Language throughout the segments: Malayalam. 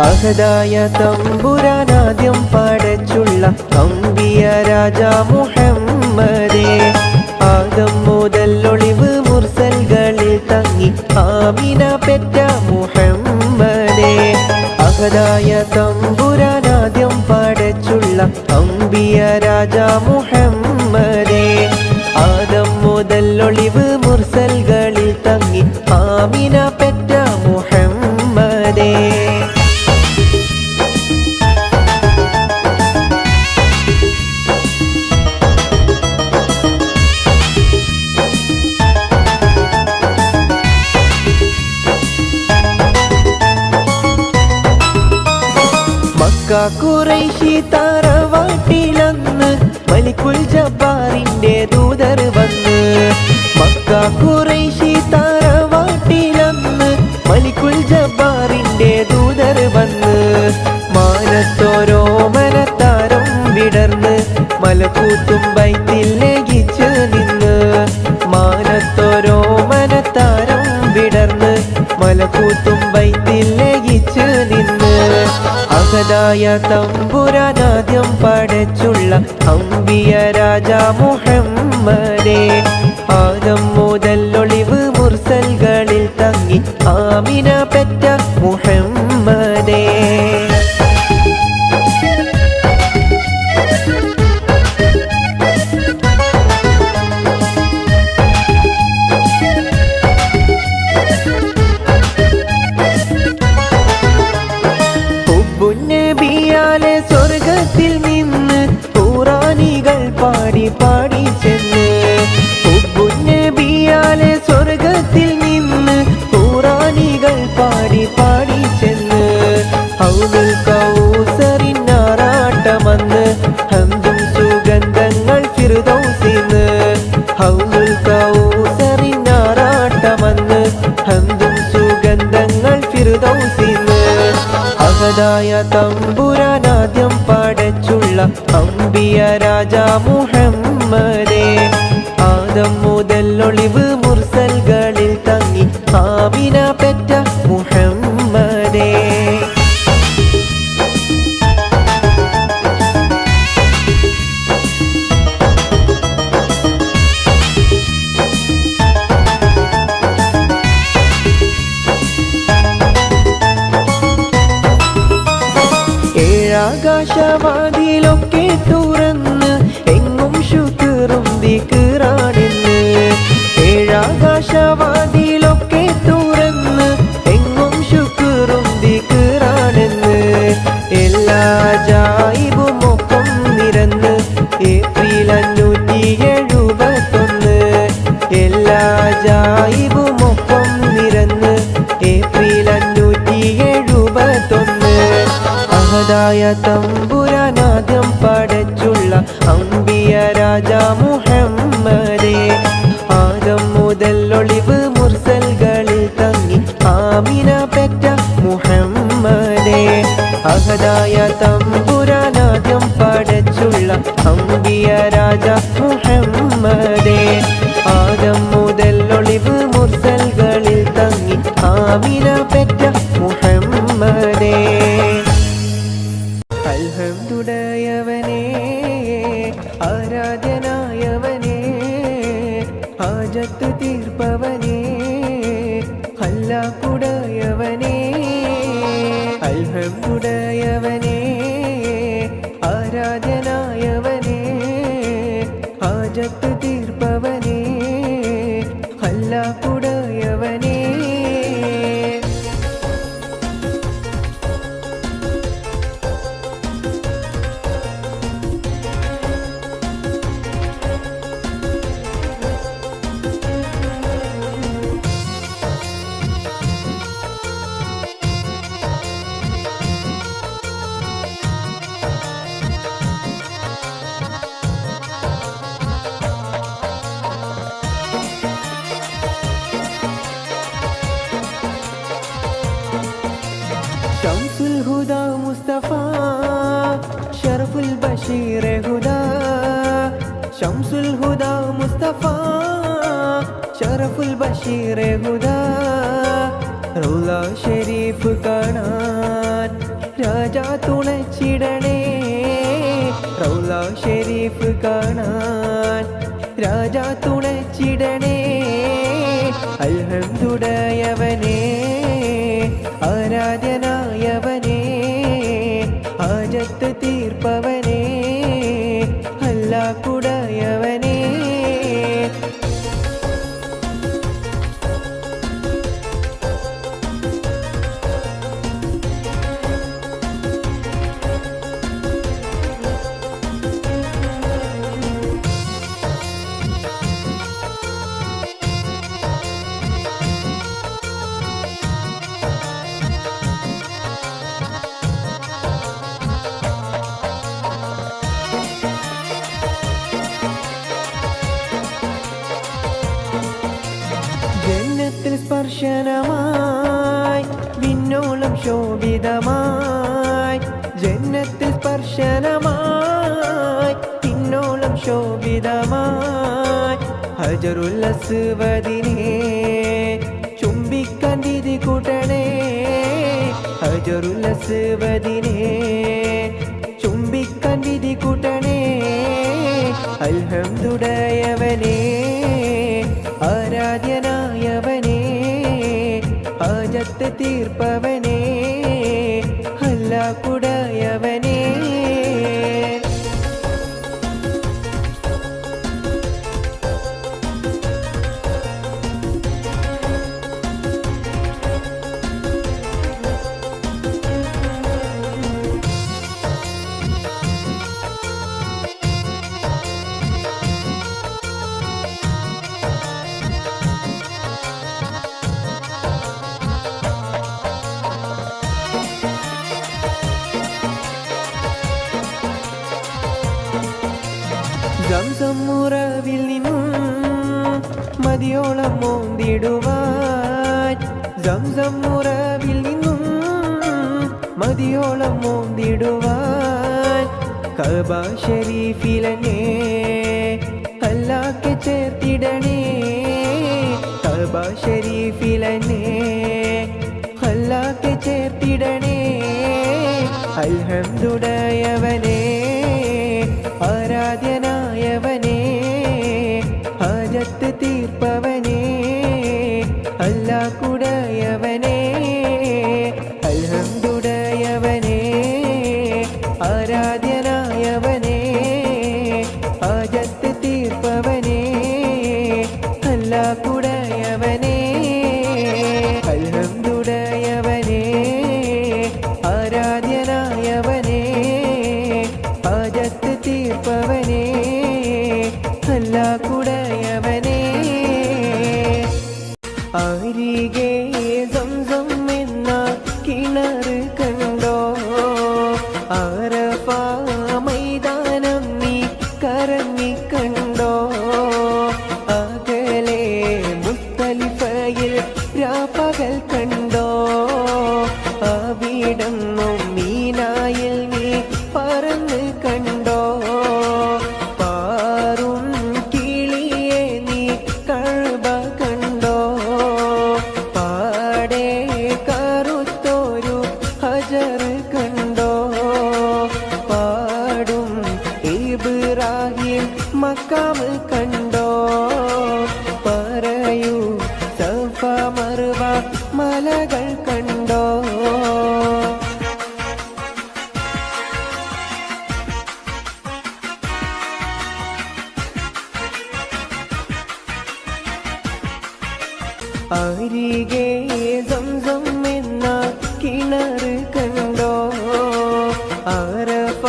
അഹദായ തമ്പുരാനാദ്യം പടച്ചുള്ള അമ്പിയ രാജ മുഹമ്മദേ, ആദം മുതൽ ഒളിവ് മുർസൽകളിൽ തങ്ങി ആമിന പെറ്റ മുഹമ്മദേ. അഹദായ തമ്പുരാനാദ്യം പടച്ചുള്ള അമ്പിയ രാജ മുഹമ്മദേ, ആദം മുതൽ ഒളിവ് മുർസൽകളിൽ തങ്ങി ആമിന പെറ്റ മുഹമ്മദേ. മക്ക ഖുറൈശി തറവാട്ടിലന്ന് മലിക്കുൽ ജബ്ബാറിന്റെ ദൂതർ വന്ന്. മക്ക ഖുറൈശി തറവാട്ടിലന്ന് മലിക്കുൽ ജബ്ബാറിന്റെ ദൂതർ വന്ന്. മാനത്തോരോ മനത്താരം വിടർന്ന് മലക്കൂത്തും ബൈത്തിൽ ലയിച്ച് നിന്ന്. മാനത്തോരോ മനത്താരം വിടർന്ന് മലക്കൂത്തും ബൈത്തിൽ ലയിച്ച് നിന്ന്. അഹദായ തമ്പുരാനാദ്യം പടച്ചുള്ള അമ്പിയ രാജ മുഹമ്മദേ, ആദം മുതൽ ഒളിവ് മുർസൽകളിൽ തങ്ങി ആമിന പെറ്റ മുഹമ്മദേ. നബിയാലെ സ്വർഗത്തിൽ നിന്ന് ഖുറാനികൾ പാടി പാടി ചെന്ന്. നബിയാലെ സ്വർഗത്തിൽ നിന്ന് ഖുറാനികൾ പാടി പാടി ചെന്ന്. ഹൗലുൽ കൗസറിനാറാട്ടമന്ന് ഹംദും സുഗന്ധങ്ങൾ ഫിർദൗസിന്ന്. ഹൗലുൽ കൗസറിനാറാട്ടമന്ന് ഹംദും സുഗന്ധങ്ങൾ ഫിർദൗസിന്ന്. അഹദായ തമ്പുരാനാദ്യം പടച്ചുള്ള അമ്പിയ രാജ മുഹമ്മദേ, ആദം മുതൽ ഒളിവ് മുർസൽകളിൽ തങ്ങി ആമിന പെറ്റ മുഹമ്മദേ. ആകാശവാതിലൊക്കെ തുറന്ന് എങ്ങും ശുക്റും ദിക്റാണെന്ന്. ഏഴാകാശവാതിലൊക്കെ തുറന്ന് എങ്ങും ശുക്റും ദിക്റാണെന്ന്. എല്ലാ ജായിബും ഒപ്പം നിരന്ന് ഏപ്രിൽ 571. എല്ലാ ജായിബും ഒപ്പം നിരന്ന് ഏപ്രിൽ 571. അഹദായ തമ്പുരാനാദ്യം പടച്ചുള്ള അമ്പിയ രാജ മുഹമ്മദേ, ആദം മുതൽ ഒളിവ് മുർസൽകളിൽ തങ്ങി ആമിന പെറ്റ മുഹമ്മദേ. അഹദായ തമ്പുരാനാദ്യം പടച്ചുള്ള അമ്പിയ രാജ മുഹമ്മദേ, ആദം മുതൽ ഒളിവ് മുർസൽകളിൽ തങ്ങി ആമിന പെറ്റ മുഹമ്മദേ. അൽഹംദുലില്ലാഹവനേ ആരാധ്യനായവനേ, ഹാജത്ത് തീർപ്പവനേ ഹല്ലാക്കുടയവനേ. അൽഹംദുലില്ലാഹവനേ ആരാധ്യനായവനേ, ഹാജത്ത് തീർപ്പവനേ ഹല്ലാക്കുടയവനേ. ശംസുൽ ഹുദാ മുസ്തഫ ശറഫുൽ ബഷീർ ഹുദാ. ശംസുൽ ഹുദാ മുസ്തഫ ശറഫുൽ ബഷീർ ഹുദാ. റൗള ഷരീഫ് കാണാൻ കാണാൻ രാജാ തുണച്ചിടണേ അൽഹംദുടയവനേ ആരാധ്യനായവനേ ഹാജത്ത് തീർപ്പവനേ അല്ലാഹുടയവനേ ജന്നത്തിൽ സ്പർശനമായി വിണ്ണോളം ശോഭിതമായി ജന്നത്തിൽ സ്പർശനമായി പിന്നോളം ശോഭിതമായി ഹജറുൽ അസ്വദിനെ ചുംബിക്കാൻ വിധി കൂട്ടണേ ഹജറുൽ അസ്വദിനെ ചുംബിക്കാൻ വിധി കൂട്ടണേ അൽഹംദുടയവനേ ആരാധ്യനായവനേ ഹാജത്ത് തീർപ്പവനേ അല്ലാഹുടയവനേ സംസം ഉറവിൽ നിന്നും മതിയോളം മോന്തിടുവാൻ സംസം ഉറവിൽ നിന്നും മതിയോളം മോന്തിടുവാൻ കഅബ ശരീഫിലെന്നെ അല്ലാഹ്ക്ക് ചേർത്തിടണേ കഅബ ശരീഫിലെന്നെ അല്ലാഹ്ക്ക് ചേർത്തിടണേ അൽഹംദുടയവനേ ആരാധ്യനായവനേ ഹാജത്ത് തീർപ്പവനേ അല്ലാഹുടയവനേ അൽഹംദുടയവനേ ആരാധ്യനായവനേ ഹാജത്ത് തീർപ്പവനേ അല്ലാഹുടയവനേ അൽഹംദുടയവനേ ആരാധ്യനായവനേ ഹാജത്ത് തീർപ്പവനേ അല്ലാഹുടയവനേ അരികെ സംസം എന്ന കിണർ കണ്ടോ അറഫ മൈതാനം നീ കറങ്ങി കണ്ടോ അകലെ മുസ്തലിഫയിൽ രാപ്പകൽ കണ്ടോ അവിടന്നും മീനായിൽ നീ പറന്ന് കണ്ടോ പാറും കിളിയെ നീ കഅബ കണ്ടോ പാടെ കറുത്തൊരു ഹജർ കണ്ടോ പാടും ഇബ്രാഹിം മക്കാം കണ്ടോ പറയൂ സഫ മർവ മലകൾ കണ്ടോ അരികെ സംസം എന്ന കിണർ കണ്ടോ അറഫ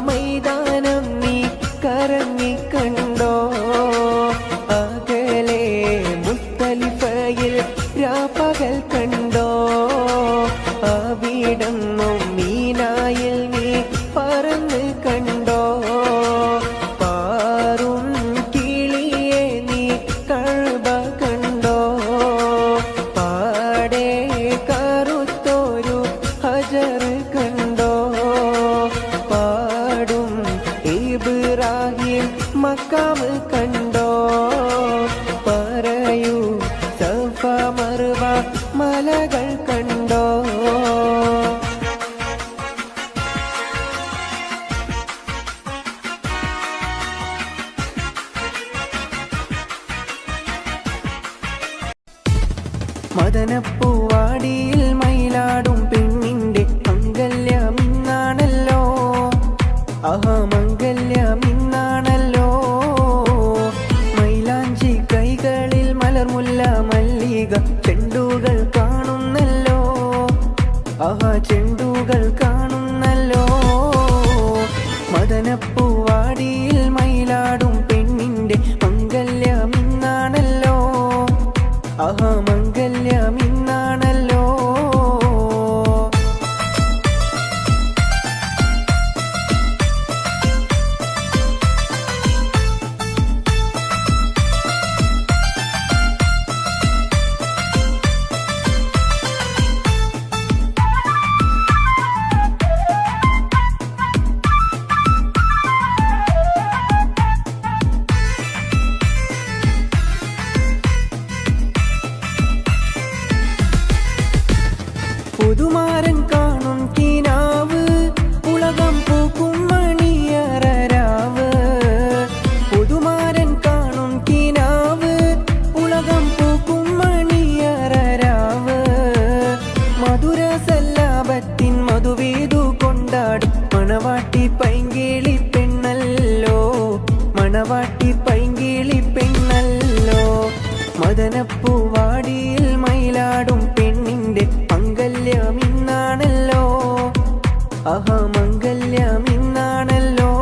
മൈതാനം നീ കറങ്ങി കണ്ടോ അകലെ മുസ്തലിഫയിൽ രാപ്പകൽ കണ്ടോ അവിടന്നും മീനായിൽ നീ പറന്ന് കണ്ടോ പാറും കിളിയെ നീ കഅബ കണ്ടോ പാടെ കറുത്തൊരു ഹജർ കണ്ടോ പാടും ഇബ്രാഹിം മക്കാം കണ്ടോ പറയൂ സഫ മർവ മലകൾ കണ്ടോ മദനപ്പൂവാടിയിൽ മയിലാടും പെണ്ണിന്റെ മംഗല്യമിന്നാണല്ലോ. ആഹാ മംഗല്യമിന്നാണല്ലോ. മൈലാഞ്ചി കൈകളിൽ മലർമുല്ല മല്ലിക ചെണ്ടുകൾ കാണുന്നല്ലോ. ആഹാ ചെണ്ടുകൾ കാണുന്നല്ലോ. മദനപ്പൂവാടിയിൽ മയിലാടും പെണ്ണിന്റെ മംഗല്യമിന്നാണല്ലോ. ആഹാ മംഗല്യമിന്നാണല്ലോ. പുതുമാരൻ കാണും കിനാവ് ഉലകം പൂക്കും മണിയറരാവ്. പുതുമാരൻ കാണും കിനാവ് ഉലകം പൂക്കും മണിയറരാവ്. മധുര സല്ലാപത്തിൻ മധുവേദു കൊണ്ടാടും മണവാട്ടി പൈങ്കിളി പെണ്ണല്ലോ. മണവാട്ടി പൈങ്കിളി പെണ്ണല്ലോ. മദനപ്പൂവാടിയിൽ മയിലാടും പെണ്ണിന്റെ മംഗല്യമിന്നാണല്ലോ. ആഹാ മംഗല്യമിന്നാണല്ലോ.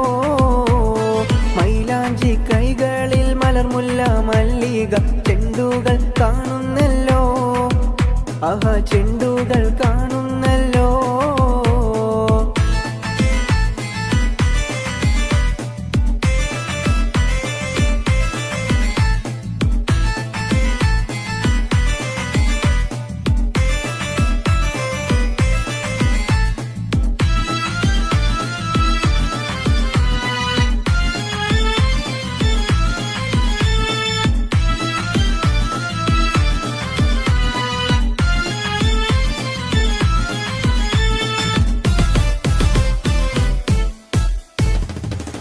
മൈലാഞ്ചി കൈകളിൽ മലർമുല്ല മല്ലിക ചെണ്ടുകൾ കാണുന്നല്ലോ. ആഹാ ചെണ്ടുകൾ കാണുന്നല്ലോ.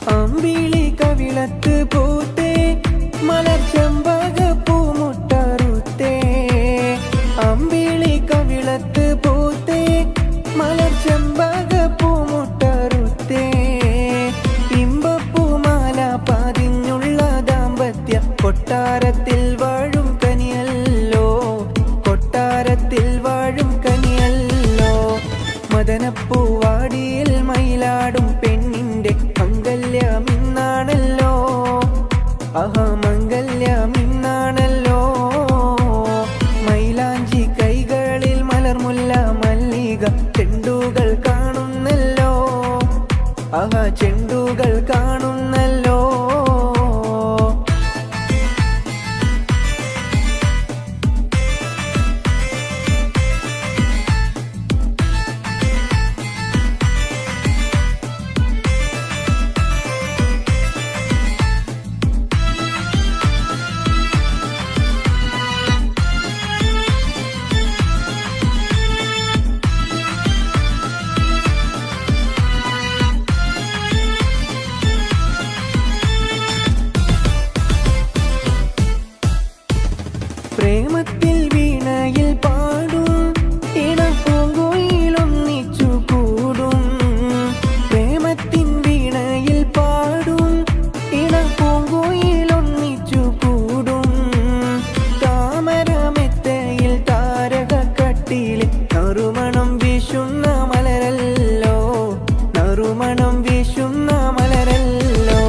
അമ്പിളി കവിളത്ത് പൂത്തേ മലർ ചെമ്പകപ്പൂമുട്ടറുത്തേ. അമ്പിളി കവിളത്ത് പൂത്തേ മലർ ചെമ്പകപ്പൂമുട്ടറുത്തേ. ഇമ്പപ്പൂമാല പതിഞ്ഞുള്ള ദാമ്പത്യ കൊട്ടാരത്തിൽ വാഴും കനിയല്ലോ. കൊട്ടാരത്തിൽ വാഴും കനിയല്ലോ. മദനപ്പൂവാടിയിൽ മയിലാടും പെണ്ണിന്റെ മംഗല്യമിന്നാണല്ലോ. ആഹാ മംഗല്യമിന്നാണല്ലോ. മൈലാഞ്ചി കൈകളിൽ മലർമുല്ല മല്ലിക ചെണ്ടുകൾ കാണുന്നല്ലോ. ആഹാ ചെണ്ടുകൾ കാണുന്നല്ലോ. പ്രേമത്തിൽ വീണയിൽ പാടും ഇണപ്പൂങ്കുയിലൊന്നിച്ചു കൂടും. പ്രേമത്തിൻ വീണയിൽ പാടും ഇണപ്പൂങ്കുയിലൊന്നിച്ചു കൂടും. താമരമെത്തയിൽ താരകക്കട്ടിയിൽ നറുമണം വീശുന്ന മലരല്ലോ. നറുമണം വീശുന്ന മലരല്ലോ.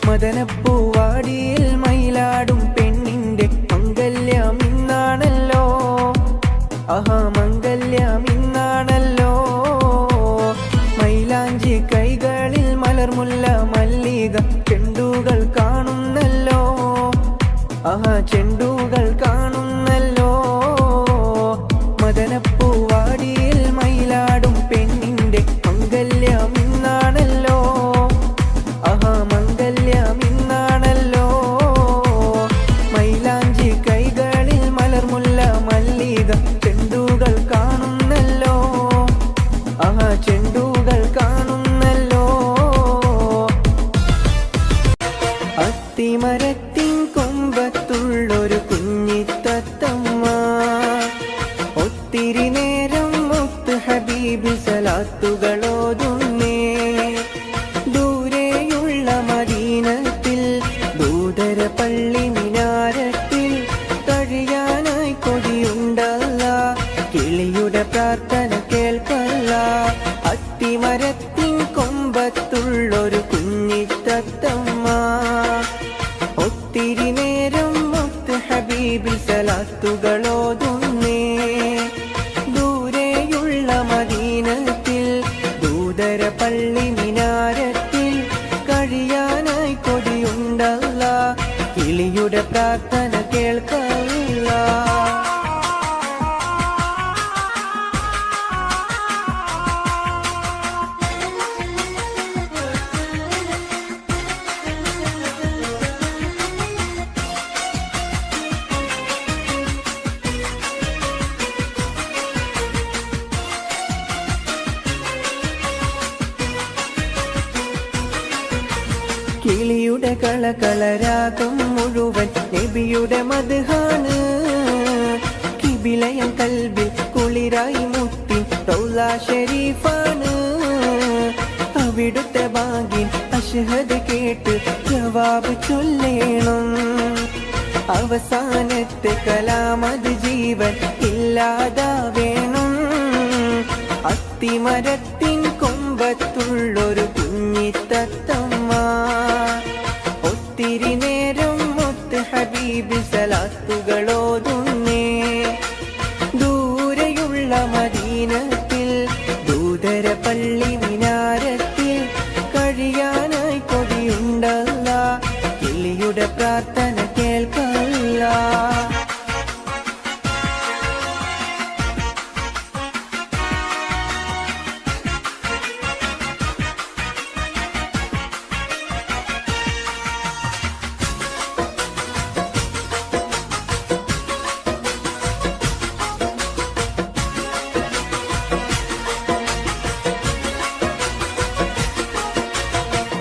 മദനപ്പൂവാടിയിൽ മയിലാടും പെണ്ണിന്റെ മംഗല്യമിന്നാണല്ലോ. ആഹാ മംഗല്യമിന്നാണല്ലോ. മൈലാഞ്ചി കൈകളിൽ മലർമുല്ല മല്ലിക ചെണ്ടുകൾ കാണുന്നല്ലോ. ആഹാ ചെണ്ടുകൾ കാണുന്നല്ലോ. മദനപ്പൂവാടിയിൽ മയിലാടും പെണ്ണിന്റെ മംഗല്യമിന്നാണല്ലോ. ആഹാ മംഗല്യമിന്നാണല്ലോ. മൈലാഞ്ചി കൈകളിൽ മലർമുല്ല മല്ലിക ചെണ്ടുകൾ കാണുന്നല്ലോ. ആഹാ ചെണ്ടുകൾ കാണുന്നല്ലോ. അത്തിമരത്തിൻ കൊമ്പത്തുള്ളൊരു കുഞ്ഞിത്തത്തമ്മ ഹബീബിൽ സലാത്തുകളോതുന്നേ. ദൂരെയുള്ള മദീനത്തിൽ ദൂതര പള്ളി മിനാരത്തിൽ കഴിയാനായി കൊതിയുണ്ടല്ല. കിളിയുടെ പ്രാർത്ഥന കേൾക്കല്ല. അത്തിമരത്തിൻ കൊമ്പത്തുള്ളൊരു കുഞ്ഞിത്തത്തമ്മ ഒത്തിരി നേരം മുത്ത് ഹബീബിൽ സലാത്തുകളോതുന്നേ. ദൂരെയുള്ള മദീനത്തിൽ ദൂതര പള്ളി മിനാരത്തിൽ കഴിയാനായി കൊതിയുണ്ടല്ല. കിളിയുടെ പ്രാർത്ഥന കേൾക്കല്ല. കിളിയുടെ കളകളരാഗം മുഴുവൻ നബിയുടെ മദ്ഹാണ്. കിബിലയം കൽബിൽ കുളിരായി മുത്തി റൗള ഷരീഫാണ്. അവിടുത്തെ ഭാഗ്യൻ അഷ്ഹദ് കേട്ട് ജവാബ് ചൊല്ലേണം. അവസാനത്തെ കലാമത് ജീവൻ ഇല്ലാതാവേണം. അത്തിമരത്തിൻ കൊമ്പത്തുള്ളൊരു കുഞ്ഞിത്തത്തമ്മ ഒത്തിരി നേരം മുത്ത് ഹബീബിൽ സലാത്തുകളോതുന്നേ. ദൂരെയുള്ള മദീനത്തിൽ ദൂതര പള്ളി മിനാരത്തിൽ കഴിയാനായി കൊതിയുണ്ടല്ല. കിളിയുടെ പ്രാർത്ഥന കേൾക്കല്ല.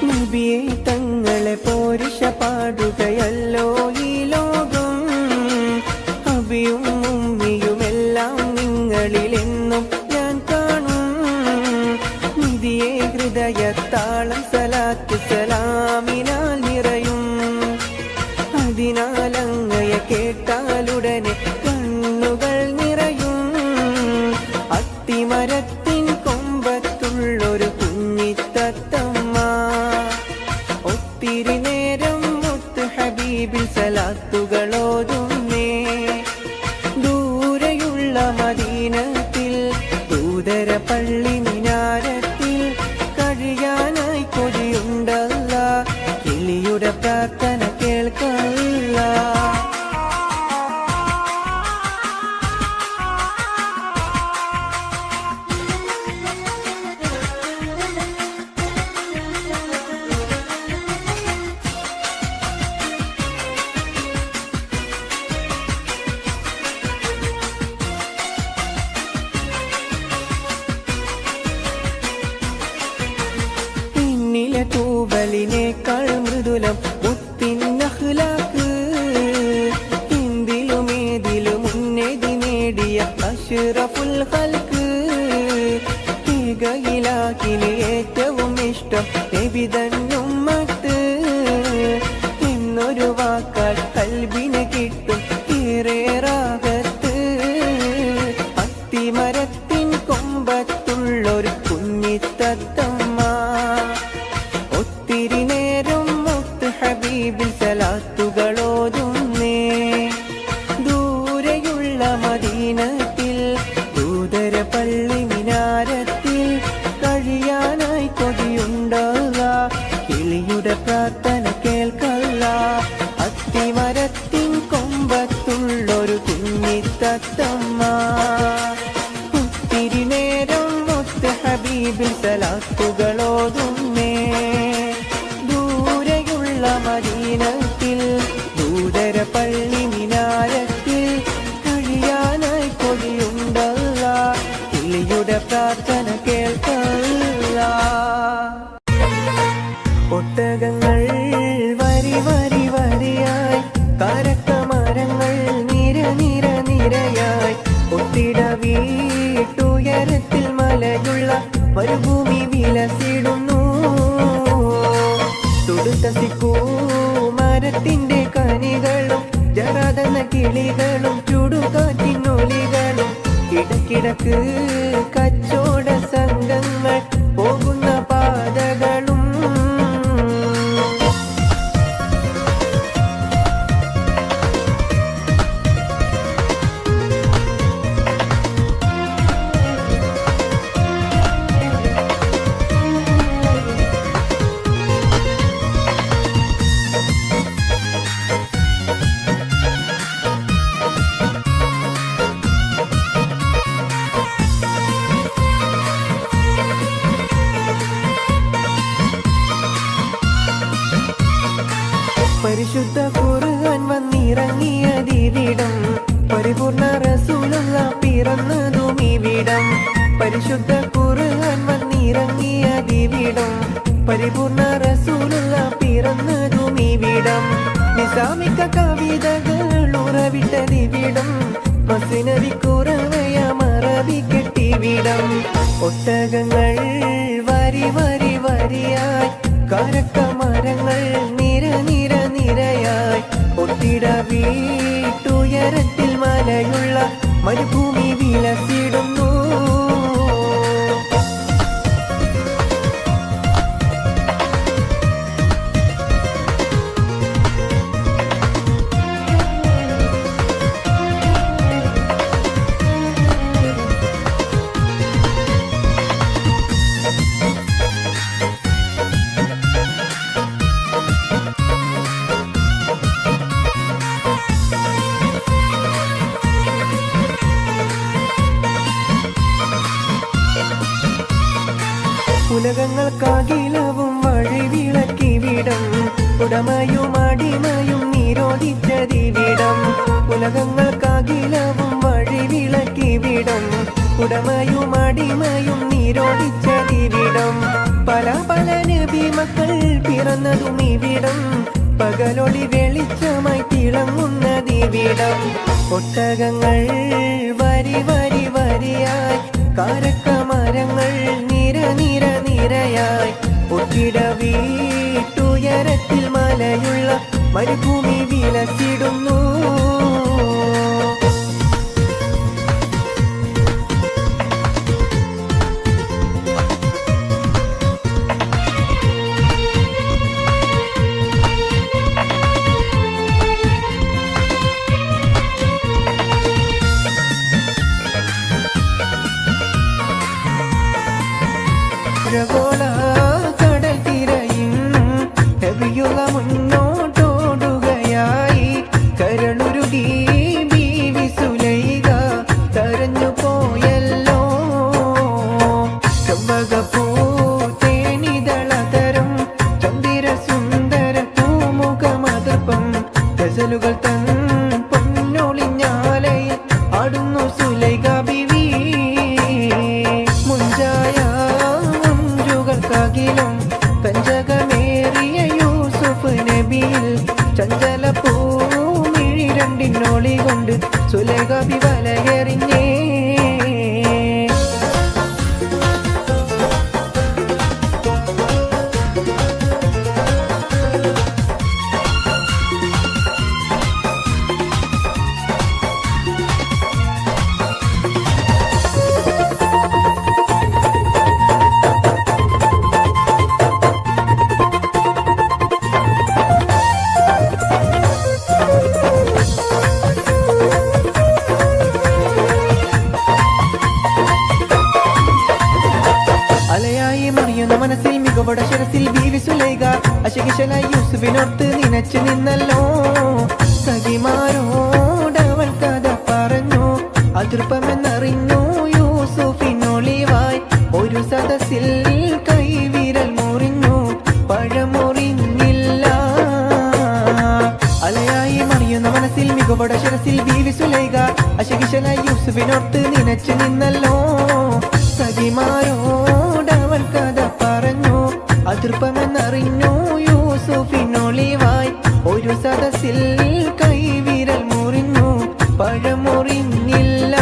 നബിയെ തങ്ങളെ പോരിഷ പാടുകയല്ലോ ഈ ലോകം. അബിയും ഉമ്മിയുമെല്ലാം നിങ്ങളിലെന്നും ഞാൻ കാണും. നിധിയെ ഹൃദയത്താളം സലാത്ത് സലാമിനാൽ നിറയും. അതിനാൽ അങ്ങയെ കേട്ടാലുടനെ കണ്ണുകൾ നിറയും. അത്തിമരത്തിൻ കൊമ്പത്തുള്ളൊരു കുഞ്ഞിത്തത്തമ്മ ഒത്തിരി നേരം മുത്ത് ഹബീബിൽ സലാത്തുകളോതുന്നേ. ദൂരെയുള്ള മദീനത്തിൽ ദൂതര പള്ളി മിനാരത്തിൽ കഴിയാനായി കൊതിയുണ്ടല്ല. കിളിയുടെ പ്രാർത്ഥന കേൾക്കല്ല. തൂവലിനേക്കാൾ മൃദുലം മുത്തിൻ അഖ്ലാഖ്. എന്തിലുമേതിലും ഉന്നതി നേടിയ അഷ്റഫുൽ ഖൽഖ്. തികയിലാക്കിന് ഏറ്റവും ഇഷ്ടം നബി തന്നുമ്മത്ത് എന്നൊരു വാക്കാൽ കൽബിന് കിട്ടും ഏറെ റാഹത്ത്. അത്തിമരത്തിൻ കൊമ്പത്തുള്ളൊരു കുഞ്ഞിത്തത്തമ്മ ഒത്തിരി നേരം മുത്ത് ഹബീബിൽ സലാത്തുകളോതുന്നേ. ദൂരെയുള്ള മദീനത്തിൽ ദൂതര പള്ളി മിനാരത്തിൽ കഴിയാനായി കൊതിയുണ്ടല്ല. കിളിയുടെ പ്രാർത്ഥന കേൾക്കല്ല. അത്തിമരത്തിൻ കൊമ്പത്തുള്ളൊരു കുഞ്ഞിത്തത്തമ്മ ഒത്തിരി നേരം മുത്ത് ഹബീബിൽ സലാത്തുകളോതുന്നേ. ദൂരെയുള്ള മദീനത്തിൽ ദൂതര പള്ളി മിനാരത്തിൽ കഴിയാനായി കൊതിയുണ്ടല്ല. കിളിയുടെ പ്രാർത്ഥന കേൾക്കല്ല. ഒട്ടകങ്ങൾ വരി വരി വരിയായി, കരക്കമരങ്ങൾ നിര നിര നിരയായി, ഒത്തിട വീട്ടുയരത്തിൽ മലയുള്ള മരുഭൂമി വിലസിടുന്നു. തുടുത്തസിക്കൂ മരത്തിന്റെ കനികളും ജറാതെന്ന കിളികളും ചുടുകാറ്റിനൊലികളും ഇടക്കിടക്ക് കച്ചോട സംഘങ്ങൾ പോകുന്ന പാതകളും പരിശുദ്ധ ഖുർആൻ വന്നിറങ്ങിയതിവിടം പരിപൂർണ റസൂലുള്ള പിറന്നതും ഇവിടം. പരിശുദ്ധ ഖുർആൻ വന്നിറങ്ങിയതിവിടം പരിപൂർണ റസൂലുള്ള പിറന്നതും ഇവിടം. നിസാമിക കവിതകൾ ഉറവിട്ടതിവിടം മസ്നവി കുറവയ മറവി കെട്ടിവിടം. ഒട്ടകങ്ങൾ വരി വരി വരിയായി കരക്കമരങ്ങൾ നിര നിര നിരയായി ഒട്ടിട വീട്ടുയരത്തിൽ മലയുള്ള മരുഭൂമി വിലസിടുന്നു. ഉലകങ്ങൾക്കാകിലവും വഴിവിളക്കിവിടം ഉടമയും അടിമയും നിരോധിച്ചതിവിടം. ഉലകങ്ങൾക്കാകിലവും വഴിവിളക്കിവിടം ഉടമയും അടിമയും നിരോധിച്ചതിവിടം. പല പല നബി മക്കൾ പിറന്നതും ഇവിടം പകലൊളി വെളിച്ചമായി തിളങ്ങുന്നതിവിടം. ഒട്ടകങ്ങൾ വരി വരി വരിയായി കാരക്കമരങ്ങൾ നിര നിര നിരയായി ഒട്ടിട വീട്ടുയരത്തിൽ മലയുള്ള മരുഭൂമി വിലസിടുന്നു. ോള കടൽ തിരയും നബിയുള്ള മുന്നോട്ടോടുകയായി കരളുരുകി ബീവി സുലൈഖ കരഞ്ഞു പോയല്ലോ. ചെമ്പകപ്പൂ തേനിതളതരം ചന്ദിര സുന്ദര പൂമുഖമതർപ്പം ഗസലുകൾ തൻ പൊന്നൊളിഞ്ഞാലയിൽ ആടുന്നു സുലൈഖ ബീവി. മുഞ്ചായ ും കഞ്ചകമേറിയ യൂസുഫ് നബിയിൽ ചഞ്ചല പൂമിഴി രണ്ടിനോളി കൊണ്ട് സുലൈഖ ബി വലയെറിഞ്ഞേ. മനസ്സിൽ മികവോടെ ശിരസിൽ ബീവി സുലൈഖ അശകിശലായി യൂസുഫിനോർത്ത് നിനച്ചു നിന്നല്ലോ. സഖിമാരോടവൾ കഥ പറഞ്ഞു അതൃപ്പമെന്നറിഞ്ഞു യൂസുഫിനൊളിവായി ഒരു സദസ്സിൽ കൈവിരൽ മുറിഞ്ഞു പഴമുറിഞ്ഞില്ല. അലയായി മറിയുന്ന മനസ്സിൽ മികവോടെ ശിരസിൽ ബീവി സുലൈഖ അശകിശലായി യൂസുഫിനോർത്ത് നിനച്ചു നിന്നല്ലോ. സഖിമാരോടവൾ കഥ പറഞ്ഞു അതൃപ്പമെന്നറിഞ്ഞു യൂസുഫിനൊളിവായി ഒരു സദസ്സിൽ കൈവിരൽ മുറിഞ്ഞു പഴമുറിഞ്ഞില്ല.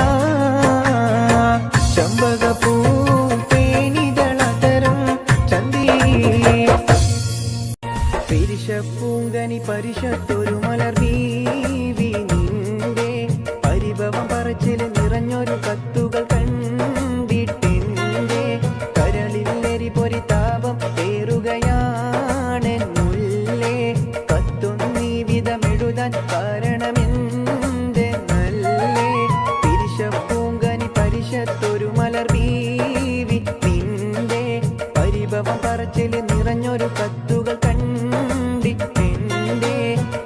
ചെമ്പകപ്പൂ തിരിശപ്പൂങ്കനി പരിഷത്തൊരു മലർ വീവി നിന്റെ പരിഭവം പറച്ചിൽ നിറഞ്ഞൊരു കത്തുകൾ കണ്ടിട്ടെന്റെ കരളില്ലെരി പൊരിതാപം ഏറുകയാണെന്നുള്ളേ കത്തൊന്നീ വിധമെഴുതാൻ കാരണമെന്റെ നല്ലേ തിരിശപ്പൂങ്കനി പരിഷത്തൊരു മലർ വീവി നിന്റെ പരിഭവം പറച്ചിൽ നിറഞ്ഞൊരു കത്തുകൾ കണ്ടിട്ടെന്റെ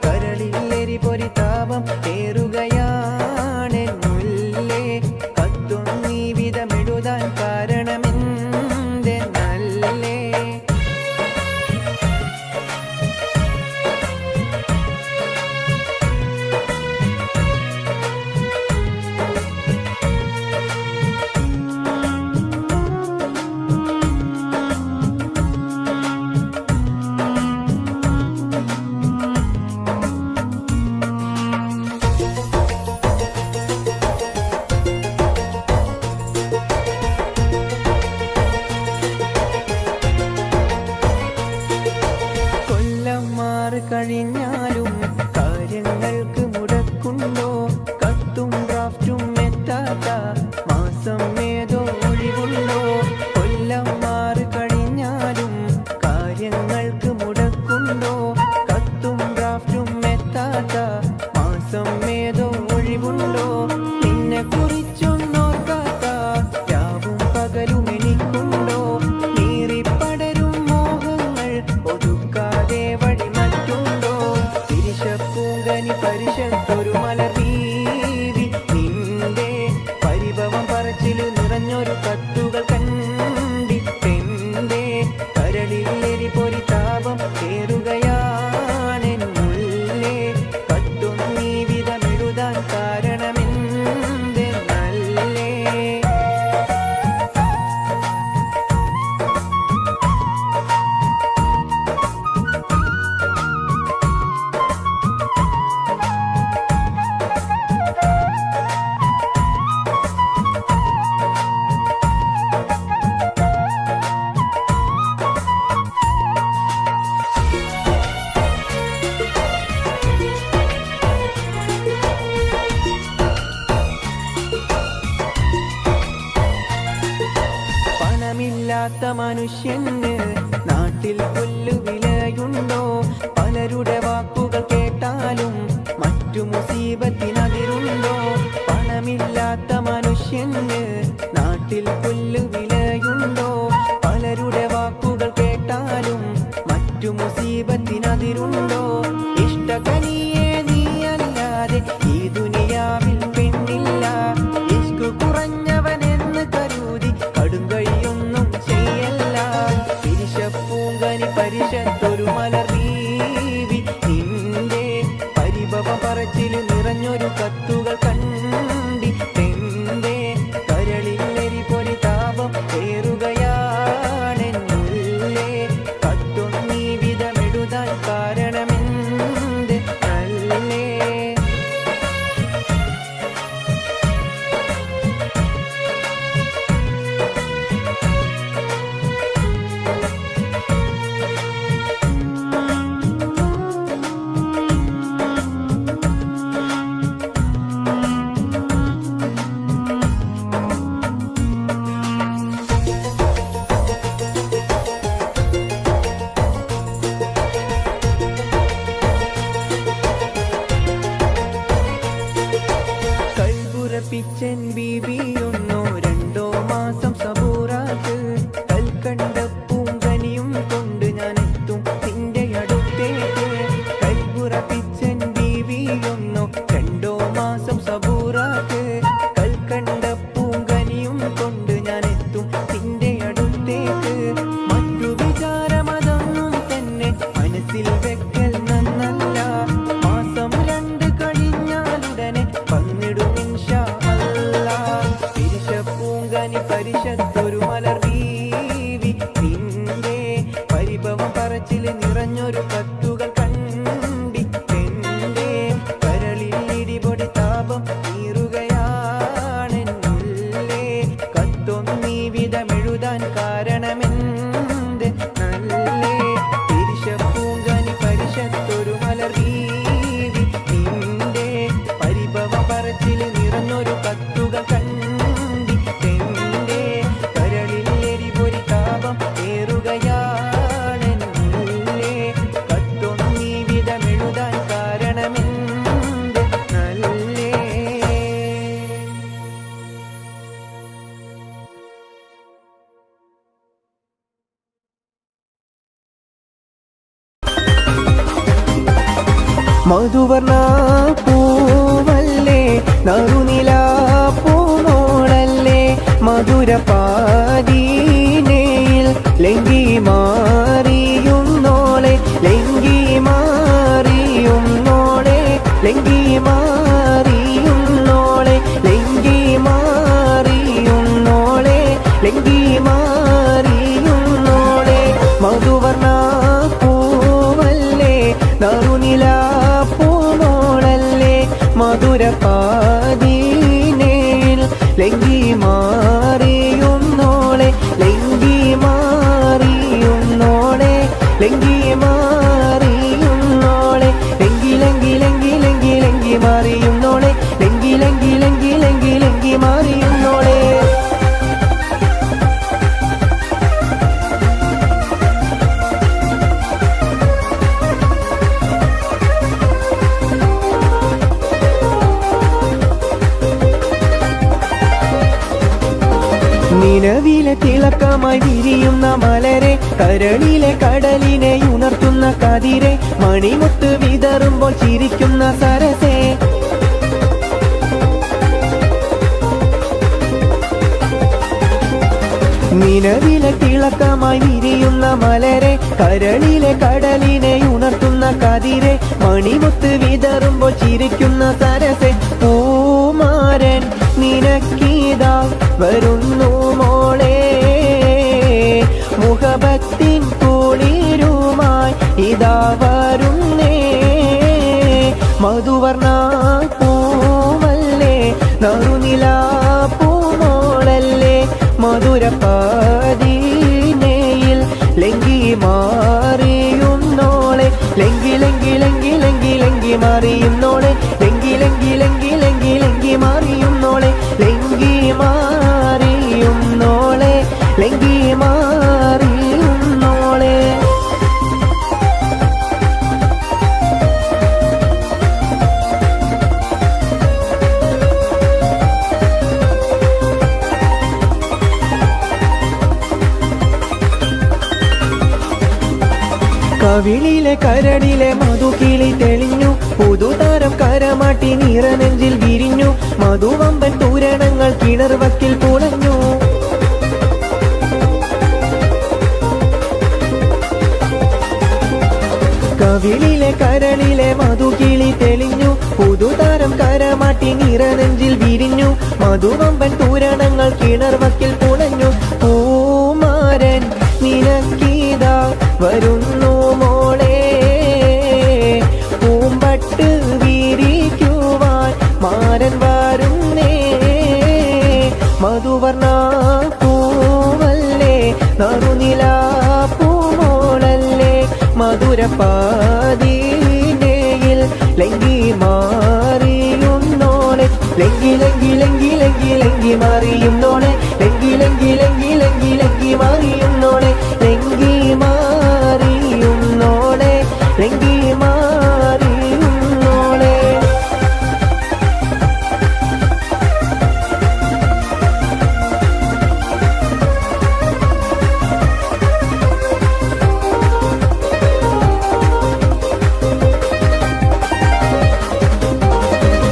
കരളില്ലെരി പൊരിതാപം ഏറുകയാണെന്നുള്ളേ കത്തൊന്നീ വിധമെഴുതാൻ കാരണമെന്റെ നല്ലേ കഴിഞ്ഞാലും കാര്യങ്ങൾക്ക് മുടക്കുണ്ടോ കത്തും ഡ്രാഫ്റ്റും എത്താത്ത മാസം ഏതോ ഒഴിവുണ്ടോ കൊല്ലം മാറി കഴിഞ്ഞാലും കാര്യങ്ങൾക്ക് മുടക്കുണ്ടോ കത്തും ഡ്രാഫ്റ്റും എത്താത്ത മാസം ഏതോ ഒഴിവുണ്ടോ നിന്നെ കുറിച്ചൊന്നോർക്കാത്ത രാവും പകലും എനിക്കുണ്ടോ നീറിപ്പടരും മോഹങ്ങൾ ഒതുക്കാതെ വഴി തിരിശപ്പൂങ്കനി പരിഷത്തൊരു മലർ വീവി നിന്റെ പരിഭവം പറച്ചിൽ നിറഞ്ഞൊരു കത്തുകൾ കണ്ടിട്ടെന്റെ കരളില്ലെരി പൊരിതാപം ഏറുകയാണെന്നുള്ളേ കത്തൊന്നീ വിധമെഴുതാൻ കാരണമെന്റെ നല്ലേ പണമില്ലാത്ത മനുഷ്യന് നാട്ടിൽ പുല്ലുവിലയുണ്ടോ പലരുടെ വാക്കുകൾ കേട്ടാലും മറ്റു മുസീബത്തിനതിരുണ്ടോ പണമില്ലാത്ത മനുഷ്യന് നാട്ടിൽ പുല്ലുവിലയുണ്ടോ പലരുടെ വാക്കുകൾ കേട്ടാലും മറ്റു മുസീബത്തിനതിരുണ്ടോ ഇഷ്ടകനിയെ നീയല്ലാതെ ഈ ദുനിയാവിൽ പെണ്ണില്ല ഇഷ്കു കുറഞ്ഞവനെന്ന് കരുതി കടുങ്കൈയൊന്നും ചെയ്യല്ല തിരിശപ്പൂങ്കനി പരിഷത്തൊരു മലർ വീവി നിന്റെ പരിഭവം പറച്ചിൽ നിറഞ്ഞൊരു കത്തുകൾ കണ്ടിട്ടെന്റെ കരളില്ലെരി പൊരിതാപം ഏറുകയാണെന്നുള്ളേ കത്തൊന്നീ വിധമെഴുതാൻ കാരണമെന്റെ നല്ലേ പിച്ചൻ ബീവിയൊന്നോ രണ്ടോ മാസം സബൂറാക്ക് കൽക്കണ്ട പൂങ്കനിയും കൊണ്ട് ഞാൻ എത്തും നിന്റെ അടുത്തേക്ക് കൽപുറ പിച്ചൻ ബീവിയൊന്നോ രണ്ടോ മാസം സബൂറാക്ക് കൽക്കണ്ട പൂങ്കനിയും കൊണ്ട് ഞാൻ എത്തും നിന്റെ അടുത്തേക്ക് മറ്റു വിചാരമതൊന്നും തന്നെ മനസ്സിൽ വെക്കൽ നന്നല്ല മാസം 2 കഴിഞ്ഞാലുടനെ വന്നിടും തിരിശപ്പൂങ്കനി പരിഷത്തൊരു മലർ വീവി നിന്റെ പരിഭവം പറച്ചിൽ നിറഞ്ഞൊരു കത്തുകൾ കണ്ടിട്ടെന്റെ കരളിൽ പൊടിതാപം നീറുകയാണെന്നുള്ളേ കത്തൊന്നീ വിധമെഴുതാൻ കാരണമെന്റെ നല്ലേ തിരിശപ്പൂങ്കനി പരിഷത്ത് മധുവർണ പൂവല്ലേ നറുനില പൂമോളല്ലേ മധുരപാദീനയിൽ ലംഘി മാറിയുന്നോളെ ലംഘി മാറിയുന്നോളെ ലംഘി മാറിയുന്നോളെ ലംഘി മാറിയുന്നോളെ ലംഘി മാറിയുന്നോളെ മധുവർണ പൂവല്ലേ നറുനില പൂമോളല്ലേ മധുരപാദീനയിൽ ലംഘി മാറിയുന്നോളെ ലംഘി മാറിയുന്നോളെ ലംഘി മാറിയുന്നോളെ ലംഘി ലംഘി ലംഘി ലംഘി ലംഘി മാറിയുന്നോളെ ലംഘി ലംഘി ലംഘി ലംഘി ലംഘി മാറിയുന്നോളെ നിലവിലെ തിളക്കമായി വിരിയുന്ന മലരെ കരളിലെ കടലിനെ ഉണർത്തുന്ന കതിരെ മണിമുത്ത് വിതറുമ്പോൾ ചിരിക്കുന്ന സരസേ നിലവിലെ തിളക്കമായി വിരിയുന്ന മലരെ കരളിലെ കടലിനെ ഉണർത്തുന്ന കതിരെ മണിമുത്ത് വിതറുമ്പോൾ ചിരിക്കുന്ന സരസേ പൂമാരൻ നിനക്കീതാ വരുന്നു മോളെ മുഹബത്തിൻ കുളിരുമായി ഇതാ വരുന്നേ മധുവർണ പൂവല്ലേ നറുനില പൂമോളല്ലേ മധുരപാദീനയിൽ ലംഘി മാറിയുന്നോളെ ലംഘി ലംഘി ലംഘി ലംഘി ലംഘി മാറിയുന്നോളെ ലംഘി ലംഘി ലംഘി ലംഘി ലംഘി മാറിയുന്നോളെ ലംഘി മാറിയുന്നോളെ ലംഘി മാറിയുന്നോളെ കവിളിലെ കരടിലെ മധുകിളി തെളിഞ്ഞു പുതുതാരം കരമാട്ടി നിറനെഞ്ചിൽ വിരിഞ്ഞു മധുവമ്പൻ തൂരണങ്ങൾ കിണർവക്കിൽ പുളഞ്ഞു കവിളിലെ കരളിലെ മധുകിളി തെളിഞ്ഞു പുതുതാരം കരമാട്ടി നിറനെഞ്ചിൽ വിരിഞ്ഞു മധുവമ്പൻ തൂരണങ്ങൾ കിണർവക്കിൽ പുളഞ്ഞു പൂമാരൻ നിനക്കീതാ വരുന്നു മോളെ പൂമ്പട്ട് വിരിക്കുവാൻ മാരൻ വരുന്നേ മധുവർണ പൂവല്ലേ നറുനില പൂമോളല്ലേ മധുരപാദീനയിൽ ലംഘി മാറിയുന്നോളെ ലംഘി ലംഘി ലംഘി ലംഘി ലംഘി മാറിയുന്നോളെ ലംഘി ലംഘി ലംഘി ലംഘി ലംഘി മാറിയുന്നോളെ ലംഘി മാറിയുന്നോളെ ലംഘി മാറിയുന്നോളെ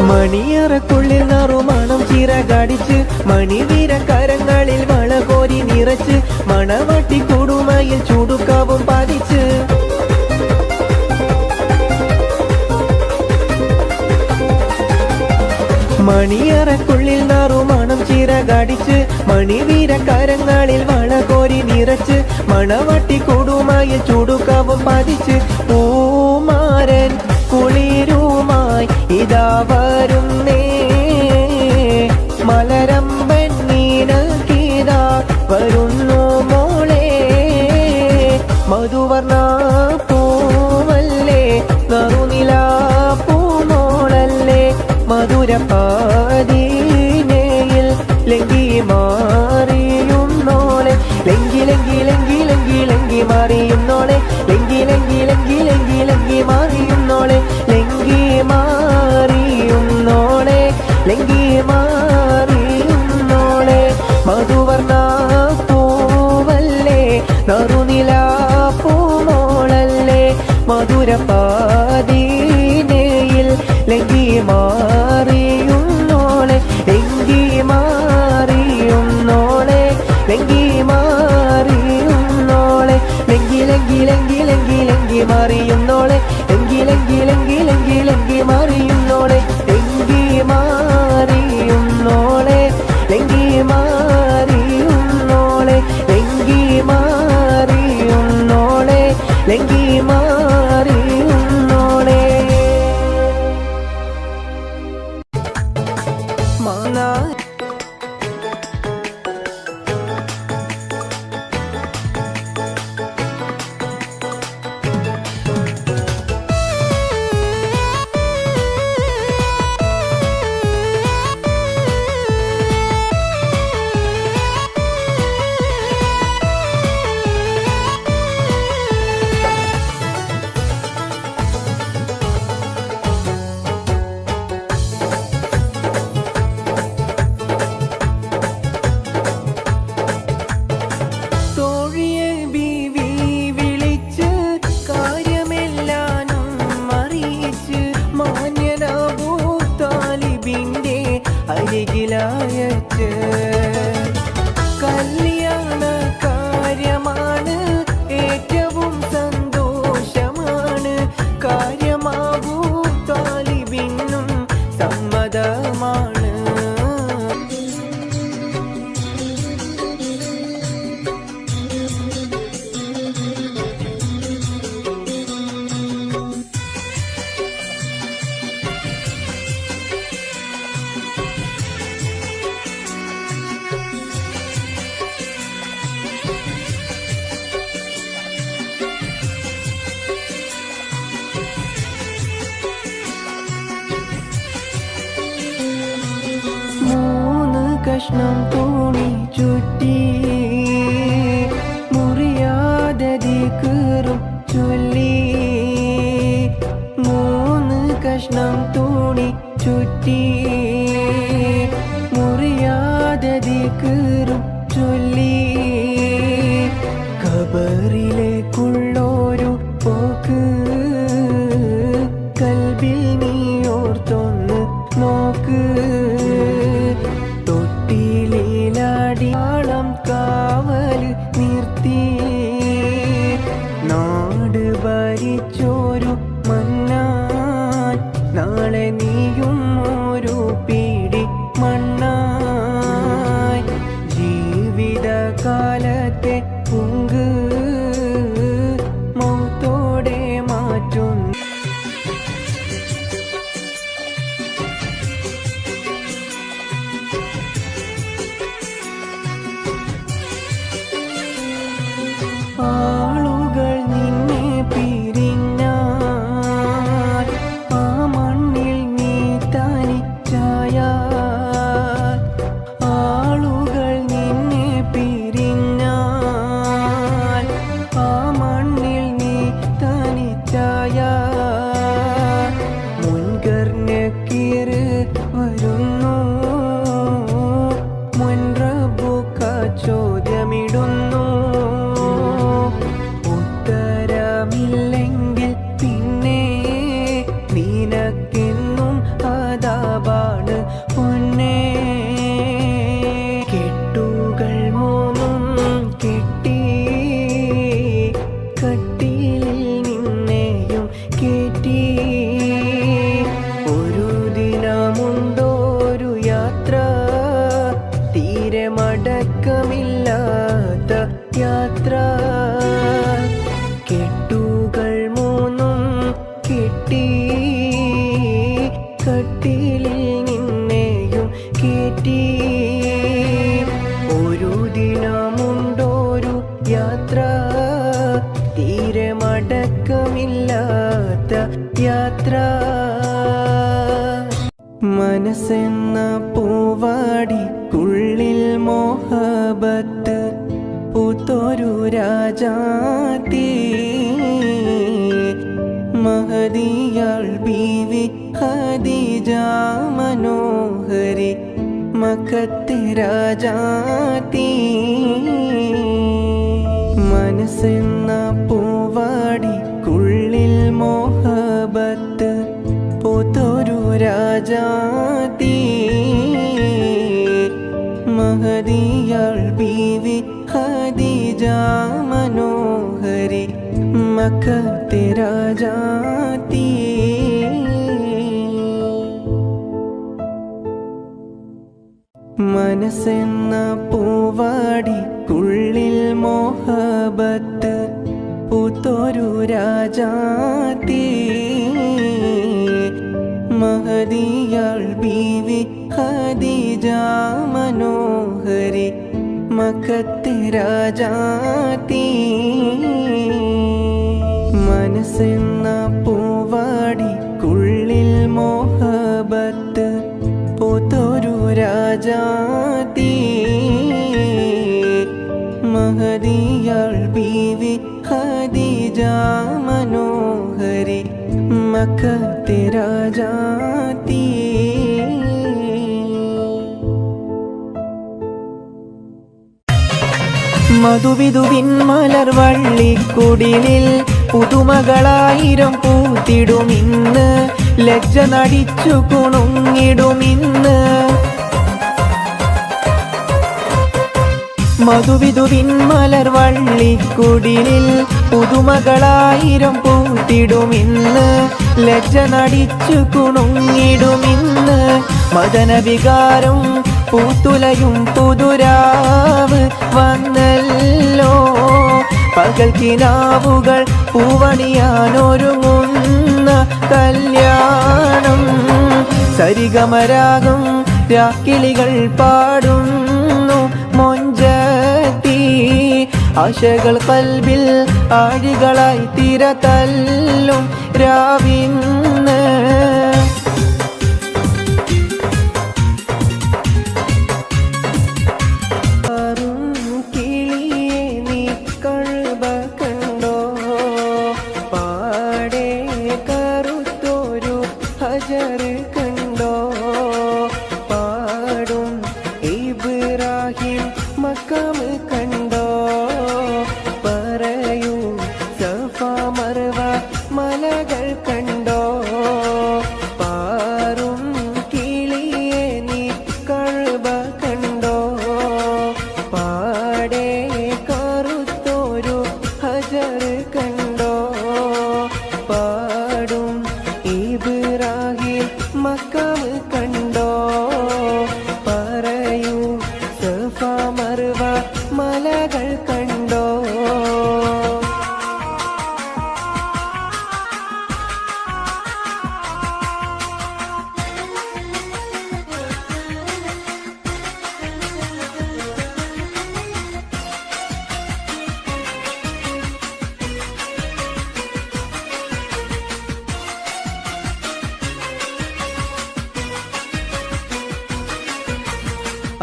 മണിയറക്കുള്ളിൽ നറുമണം ചിറകടിച്ച് മണിവീര കരങ്ങളിൽ വളകോരി നിറച്ച് മണവാട്ടി കൊടുമയിൽ ചുടുക്കാവും പതിച്ച് മണിയറക്കുള്ളിൽ നറുമണം ചിറകടിച്ച് മണിവീര കരങ്ങളിൽ വളകോരി നിറച്ച് മണവാട്ടി കൊടുമയിൽ ചുടുക്കാവും പതിച്ച് പൂമാരൻ കുളിരുമായി ഇതാ വരുന്നേ മലരമ്പൻ നീനക്കിതാ വരുന്നു മോളെ മധുവർണ പൂവല്ലേ നറുനില പൂമോളല്ലേ മധുരപാദീനയിൽ ലംഘി മാറിയുന്നോളെ ലംഘി ലംഘി ലംഘി ലംഘി ലംഘി മാറിയുന്നോളെ ലംഘി ലംഘി ലംഘി ലംഘി ലംഘി മാറിയുന്നോളെ ലംഘി മാറിയുന്നോളെ ലംഘി മാറിയുന്നോളെ മധുവർണ പൂവല്ലേ നറുനില പൂമോളല്ലേ മധുരപാദീനേ ലങ്കി മാറിയുന്നോളെ മാനാ അരികിലായച്ച് കല്യാണ കാര്യമാണ് ഏറ്റവും സന്തോഷമാണ് കാര്യമാവൂ താലിബിനും സമ്മതമാണ് കഷ്ണം തുണി ചുറ്റി മുറിയാതെ കീറും ചൊല്ലി 3 കഷ്ണം തുണി ചുറ്റി മുറിയാതെ കീറും ചൊല്ലി ഖബറിലേക്കുള്ളൊരു പോക്ക് കൽബിൽ നീ ഓർത്തൊന്ന് നോക്ക് ാളം കാവൽ നിർത്തി നാട് ഭരിച്ചോരു മന്നാൻ നാളെ നീയും ഒരു പിടി മണ്ണായി ജീവിതകാലത്തെ പുങ്ക് മൗത്തോടെ മാറ്റുന്നു ആളുകൾ നിന്നെ പിരിഞ്ഞാൽ ആ മണ്ണിൽ നീ തനിച്ചായാൽ ആളുകൾ നിന്നെ പിരിഞ്ഞാൽ ആ മണ്ണിൽ നീ തനിച്ചായാൽ മുൻകർണക്കീറ് വരുന്നു മുൻറബുക്ക ചോദ്യമിടുന്നു ഉത്തരമില്ലെങ്കിൽ പിന്നെ നിനക്കെന്നും അതാപാണ് പൊന്നേ കെട്ടുകൾ 3 കെട്ടി കട്ടിലിൽ നിന്നെയും കേറ്റി ഒരു ദിനമുണ്ടോരു യാത്ര തീരെ മടക്കമില്ലാത്ത യാത്ര കെട്ടുകൾ 3 കെട്ടി കട്ടിലിൽ നിന്നെയും കേറ്റി ഒരു ദിനമുണ്ടോരു യാത്ര തീരെ മടക്കമില്ലാത്ത യാത്ര മനസ്സെന്ന പൂവാടിക്കുള്ളിൽ മോഹബത്ത് പൂത്തൊരു രാജാത്തി മഹദിയാൾ ബീവി ഖദീജ മനോഹരി മക്കത്തെ രാജാത്തി മനസ്സെന്ന പൂവാടിക്കുള്ളിൽ മോഹബത്ത് പൂത്തൊരു രാജാത്തി മഹദിയാൾ ബീവി ഖദീജ മനോഹരി മക്കത്തെ രാജാത്തി മനസ്സെന്ന പൂവാടിക്കുള്ളിൽ മോഹബത്ത് പൂത്തോ പൂത്തൊരു രാജാത്തി മഹദിയാൾ ബീവി ഖദീജ മനോഹരി മക്കത്തെ രാജാത്തി മനസ്സെന്ന പൂവാടിക്കുള്ളിൽ മോഹബത്ത് പൂത്തൊരു രാജാത്തി മഹദിയാൾ ബീവി ഖദീജ മനോഹരി മക്കത്തെ രാജാത്തി മധുവിധുവിൻ മലർവള്ളിക്കുടിലിൽ പുതുമകളായിരം പൂത്തിടുമിന്ന് ലജ്ജ നടിച്ചു കുണുങ്ങിടുമിന്ന് മധുവിധുവിൻ മലർവള്ളിക്കുടിലിൽ പുതുമകളായിരം പൂത്തിടുമിന്ന് ലജ്ജ നടിച്ചു കുണുങ്ങിടുമിന്ന് മദനവികാരം പൂത്തുലയും പുതുരാവ് വന്നല്ലോ പകൽ കിനാവുകൾ പൂവണിയാനൊരുങ്ങുന്ന കല്യാണം സരിഗമരാഗം രാക്കിളികൾ പാടുന്നു മൊഞ്ചത്തി ആശകൾ കൽബിൽ ആഴികളായി തിര തല്ലും രാവിന്ന് കണ്ടോ പാടും ഇബ്രാഹിം മക്കാം കണ്ടോ പറയൂ സഫ മർവ മലകൾ കണ്ടോ പാറും കിളിയെ നീ കഅബ കണ്ടോ പാടെ കറുത്തൊരു ഹജർ കണ്ടോ പാടും ഇബ്രാഹിം മക്കാം കണ്ടോ പറയൂ സഫ മർവ മലകൾ കണ്ടോ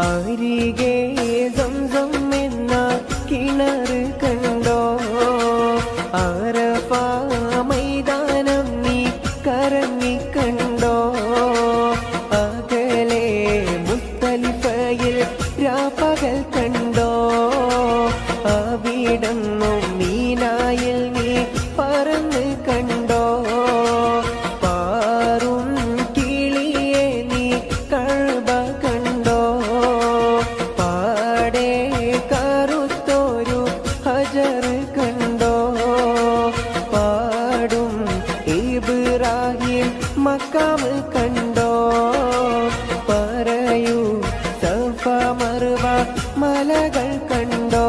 അരികെ സംസം എന്ന കിണർ കണ്ടോ അറഫ മൈതാനം നീ കറങ്ങി കണ്ടോ അകലെ മുസ്തലിഫയിൽ രാപ്പകൽ കണ്ടോ അവിടന്നും മീനായിൽ നീ പറന്ന് കണ്ടോ പാറും കിളിയെ നീ കഅബ കണ്ടോ പാടെ കറുത്തൊരു ഹജർ കണ്ടോ പാടും ഇബ്രാഹിം മക്കാം കണ്ടോ പറയൂ സഫ മർവ മലകൾ കണ്ടോ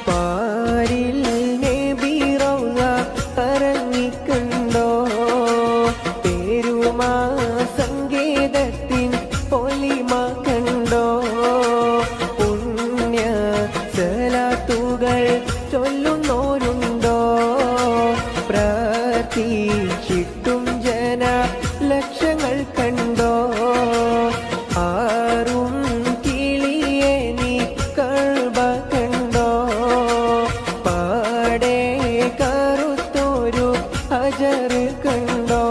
പാരിൽ നബി റൗള കറങ്ങിക്കണ്ടോ പേരുമാ സംഗീതത്തിൻ പൊലിമ കണ്ടോ പുണ്യ സലാത്തുകൾ ചൊല്ലുന്നോരുണ്ടോ പ്രാർത്ഥിച്ചിട്ടും ജന ലക്ഷങ്ങൾ കണ്ടോ ആറും കിളിയെ നീ കഅബ കണ്ടോ പാടെ കറുത്തൊരു ഹജർ കണ്ടോ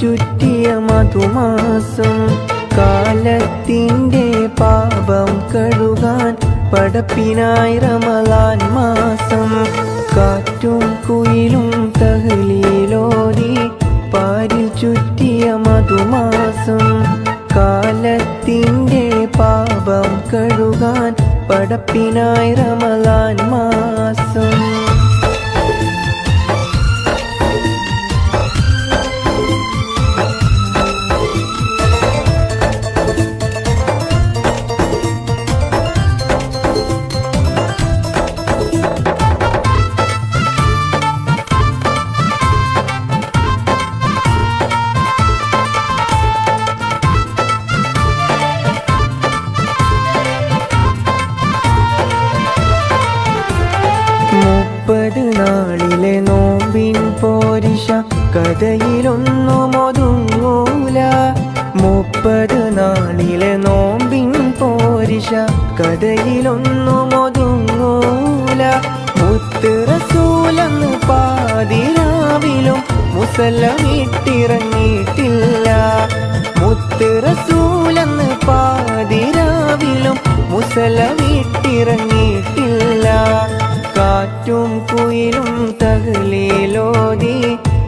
ചുറ്റിയ മധുമാസം കാലത്തിൻ്റെ പാപം കഴുകാൻ പടപ്പിനായി റമളാൻ മാസം കാറ്റും കുയിലും തഹ്ലീലോതി പാരിൽ ചുറ്റിയ മധുമാസം കാലത്തിൻ്റെ പാപം കഴുകാൻ പടപ്പിനായി റമളാൻ മാസം നാളിലെ നോമ്പിൻ പോരിശ കഥയിലൊന്നും ഒതുങ്ങൂല 30 നാളിലെ നോമ്പിൻ പോരിശ കഥയിലൊന്നും ഒതുങ്ങൂല മുത്ത് റസൂലെന്ന് പാതിരാവിലും മുസല്ലമിട്ടിറങ്ങിയിട്ടില്ല മുത്ത് റസൂലെന്ന് പാതിരാവിലും മുസല്ലമിട്ടിറങ്ങിയിട്ടില്ല കാറ്റും കുയിലും തഹ്ലീലോതി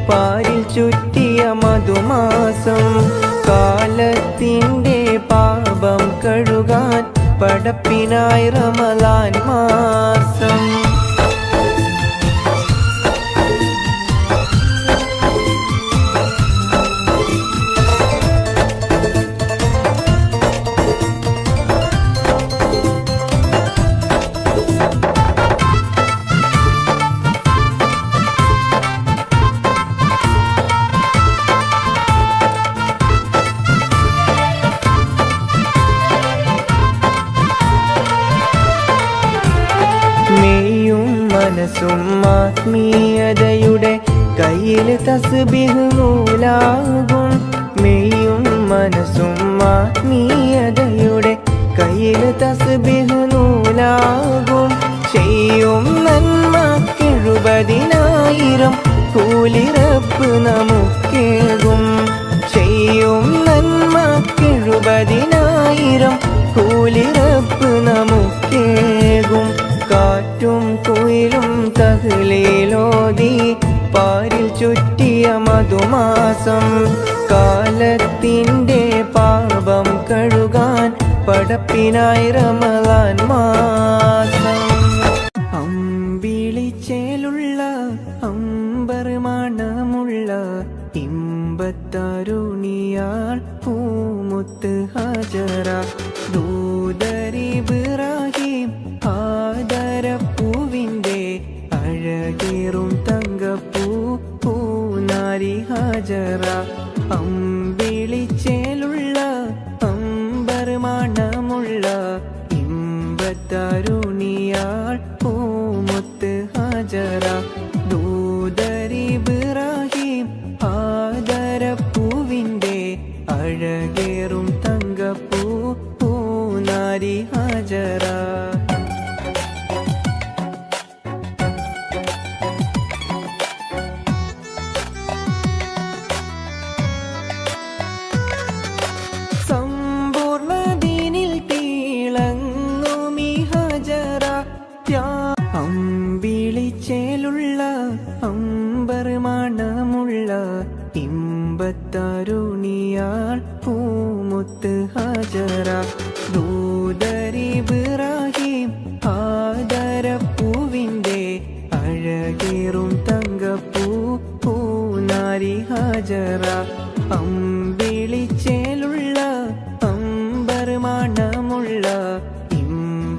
പാരിൽ ചുറ്റിയ മധുമാസം കാലത്തിൻ്റെ പാപം കഴുകാൻ പടപ്പിനായി റമളാൻ മാസം മനസ്സും ആത്മീയതയുടെ കയ്യിൽ തസ്ബീഹ് നൂലാകും മെയ്യും മനസ്സും ആത്മീയതയുടെ കയ്യിൽ തസ്ബീഹ് നൂലാകും ചെയ്യും നന്മക്കെഴുപതിനായിരം കൂലി റബ്ബ് നമുക്കേകും ചെയ്യും നന്മക്കെഴുപതിനായിരം കൂലി റബ്ബ് നമുക്കേകും കാറ്റും കുയിലും തഹ്ലീലോതി പാരിൽ ചുറ്റിയ മധുമാസം കാലത്തിൻ്റെ പാപം കഴുകാൻ പടപ്പിനായി റമളാൻ മാസം അമ്പിളിച്ചേലുള്ള അമ്പർ മണമുള്ള ഇമ്പത്തരുണിയാൾ പൂമുത്ത് ഹജറ ദൂതരിബ്രാഹിം ആദരപ്പൂവിൻ്റെ അഴകേറും തങ്കപ്പൂ പൂനാരി ഹജറ അമ്പിളിച്ചേലുള്ള അമ്പർ മണമുള്ള ഇമ്പത്തരുണിയാൾ പൂമുത്ത് ഹജറ ദൂതരിബ്രാഹിം ആദരപ്പൂവിൻ്റെ അഴകേറും തങ്കപ്പൂ പൂനാരി ഹജറ അമ്പിളിച്ചേലുള്ള അമ്പർ മണമുള്ള ഇമ്പത്തരുണിയാൾ പൂമുത്ത് ഹജറ ദൂതരിബ്രാഹിം ആദരപ്പൂവിൻ്റെ അഴകേറും തങ്കപ്പൂ പൂനാരി ഹജറ അമ്പിളിച്ചേലുള്ള അമ്പർ മണമുള്ള ഇമ്പത്തരുണിയാൾ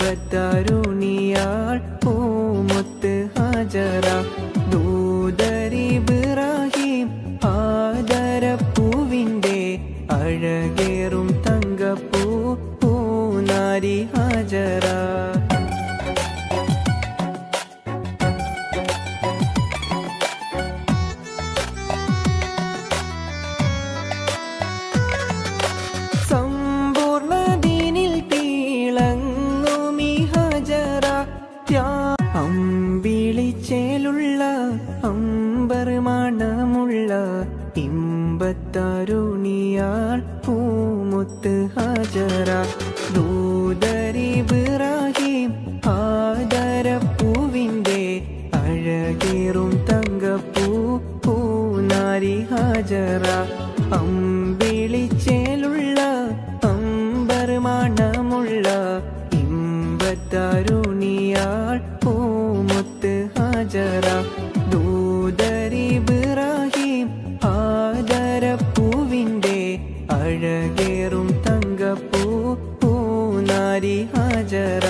പൂമുത്ത് ഹജറ ദൂതരിബ്രാഹിം ആദരപ്പൂവിൻ്റെ അഴകേറും തങ്കപ്പൂ പൂനാരി ഹജറ അമ്പിളിച്ചേലുള്ള അമ്പർ മണമുള്ള ഇമ്പത്തരുണിയാൾ പൂമുത്ത് ഹാജറ ദൂതരിബ്രാഹിം ആദരപ്പൂവിൻ്റെ അഴകേറും തങ്കപ്പൂ പൂനാരി ഹാജറ അമ്പിളിച്ചേലുള്ള അമ്പർ മണമുള്ള ഇമ്പത്തരുണിയാൾ പൂമുത്ത് ഹാജറ ദൂതരിബ്രാഹിം ആദരപ്പൂവിൻ്റെ അഴകേറും തങ്കപ്പൂ പൂനാരി ഹാജറ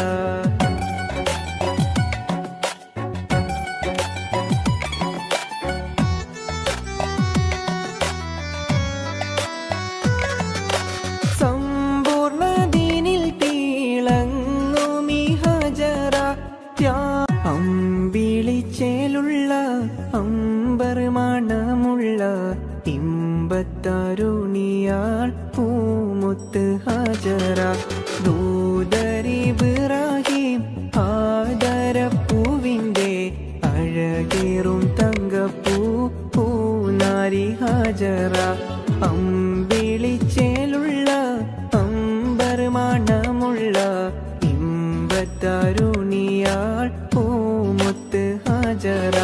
അമ്പിളിച്ചേലുള്ള അമ്പർ മണമുള്ള ഇമ്പത്തരുണിയാൾ പൂമുത്ത് ഹാജറ ദൂതരിബ്രാഹിം ആദരപ്പൂവിൻ്റെ അഴകേറും തങ്കപ്പൂ പൂനാരി ഹാജറ അമ്പിളിച്ചേലുള്ള അമ്പർ മണമുള്ള ഇമ്പത്തരുണിയാൾ പൂമുത്ത് ഹാജറ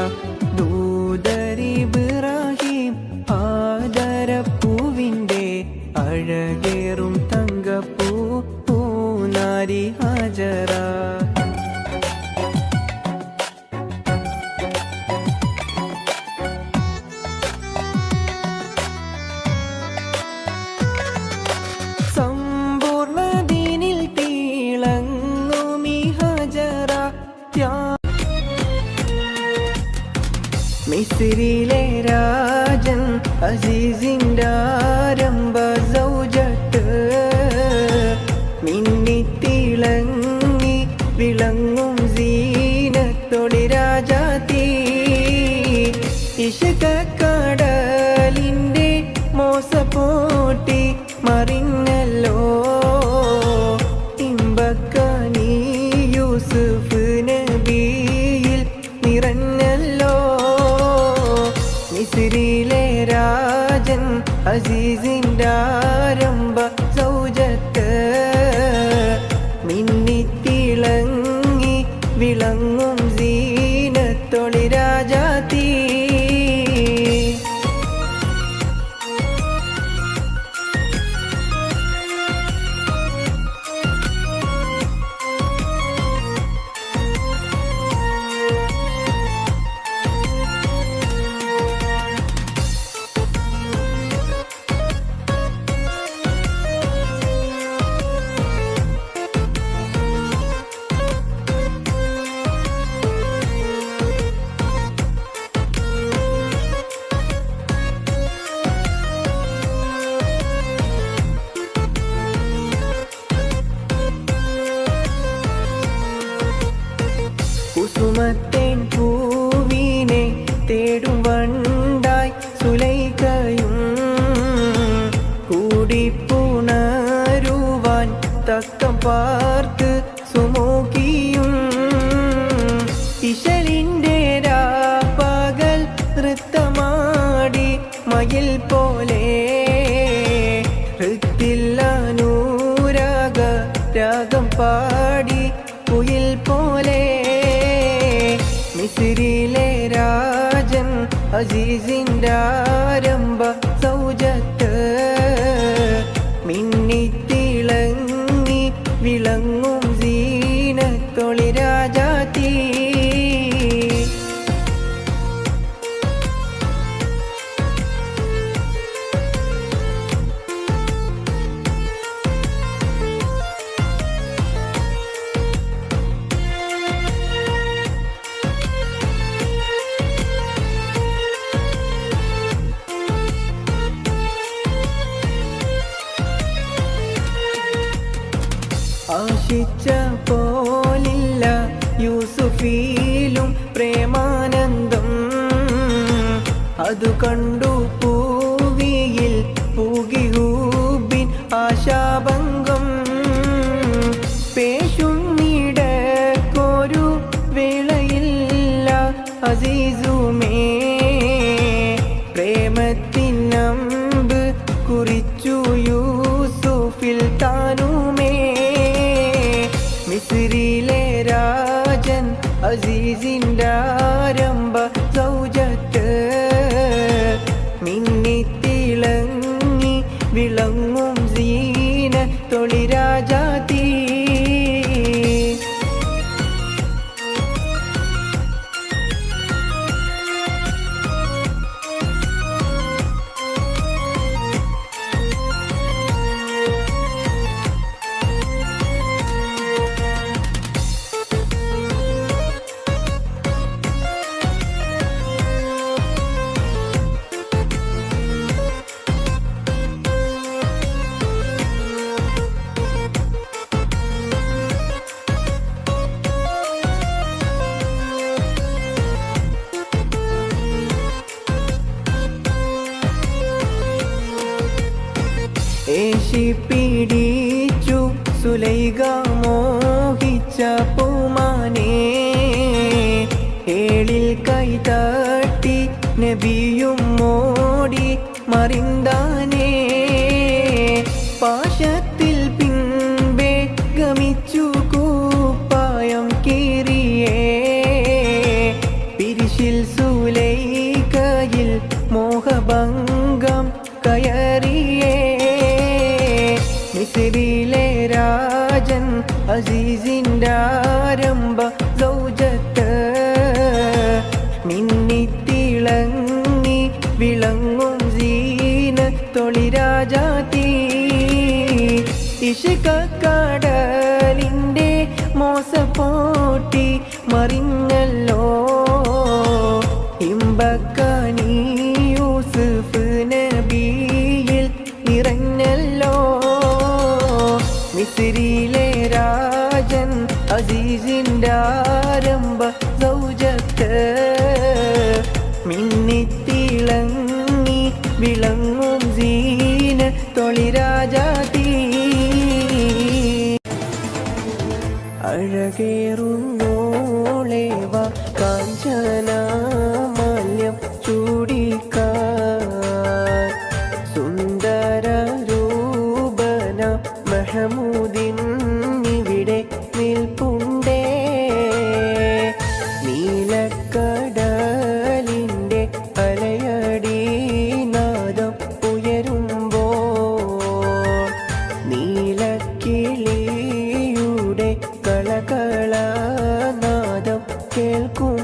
ദൂതരിബ്രാഹിം ആദരപ്പൂവിൻ്റെ അഴകേറും തങ്കപ്പൂ പൂനാരി ഹാജറ മിസ്രിലെ രാജൻ അസീസിൻ്റെ ആരംഭ സൗജത്ത് മിന്നിത്തിളങ്ങി വിളങ്ങും സീനത്തൊളി രാജാത്തി ഇഷ്കക്കടലിൻ്റെ മോസപ്പോട്ടി മറിഞ്ഞല്ലോ ഇമ്പക്കനി യൂസുഫ് നബിയിൽ നിറഞ്ഞല്ലോ മിസ്രിലെ രാജൻ അസീസിൻ്റെ ആരംഭ സൗജത്ത് മിന്നിത്തിളങ്ങി വിളങ്ങും സീനത്തൊളി രാജാത്തി കുസുമത്തേൻ പൂവിനെ തേടും വണ്ടായി സുലൈഖയും കൂടിപ്പുണരുവാൻ തക്കം പാർത്ത് സുമുഖിയും ഇശലിൻ്റെ രാപ്പകൽ നൃത്തമാടി മയിൽ പോലെ ഹൃത്തില്ലനൂരാഗ രാഗം പാടി കുയിൽ പോലെ മിസ്രിലെ രാജൻ അസീസിൻ്റെ ആരംഭ സൗജത്ത് മിന്നിത്തിളങ്ങി വിളങ്ങും സീനത്തൊളി രാജാത്തി ആശിച്ച പോലില്ല യൂസുഫിലും പ്രേമാനന്ദം അതു കണ്ടു പൂവിയിൽ പൂകിഹൂബിൻ ആശാഭംഗം പേശുന്നിടക്കൊരു വേളയില്ല അസീസുമേ പ്രേമത്തിനം കുറിച്ചു യൂസുഫിൽ താനുമേ. മിസ്രിലെ രാജൻ അസീസിൻ്റെ ആരംഭ സൗജത്ത് മിന്നിത്തിളങ്ങി വിളങ്ങും സീന തൊളിരാജാതി. ഏശിപ്പിടിച്ചു സുലൈഖ മോഹിച്ച പൂമാനെ. ഏളിൽ കൈതട്ടി നബിയും മോടി മറിന്താനേ. പാശത്തിൽ പിൻപേ ഗമിച്ചു കൂപ്പായം കീറിയേ. പിരിശിൽ സുലൈഖയിൽ മോഹഭംഗം കയറിയേ. മിസ്രിലെ രാജൻ അസീസിൻ്റെ ആരംഭ സൗജത്ത് മിന്നിത്തിളങ്ങി വിളങ്ങും സീന തൊളിരാജാതി. ഇഷ്കക്കടലിൻ്റെ മോസപ്പോട്ടി മറിഞ്ഞല്ലോ. ഇമ്പക്കനി യൂസുഫ് നബിയിൽ നിറഞ്ഞല്ലോ. മിസ്രിലെ രാജൻ അസീസിൻ്റെ ആരംഭ സൗജത്ത് മിന്നിത്തിളങ്ങി വിളങ്ങും സീന തൊളിരാജാതി. അഴകേറുന്നോളേവ കാഞ്ചന മാല്യം ചൂടിക്കാൻ. സുന്ദര രൂപന മഹമൂദിൻ ഇവിടെ നിൽപ്പുണ്ടേ. നീലക്കടലിൻ്റെ അലയടി നാദം ഉയരുമ്പോൾ നീലക്കിളിയുടെ കളകള നാദം കേൾക്കുമ്പോൾ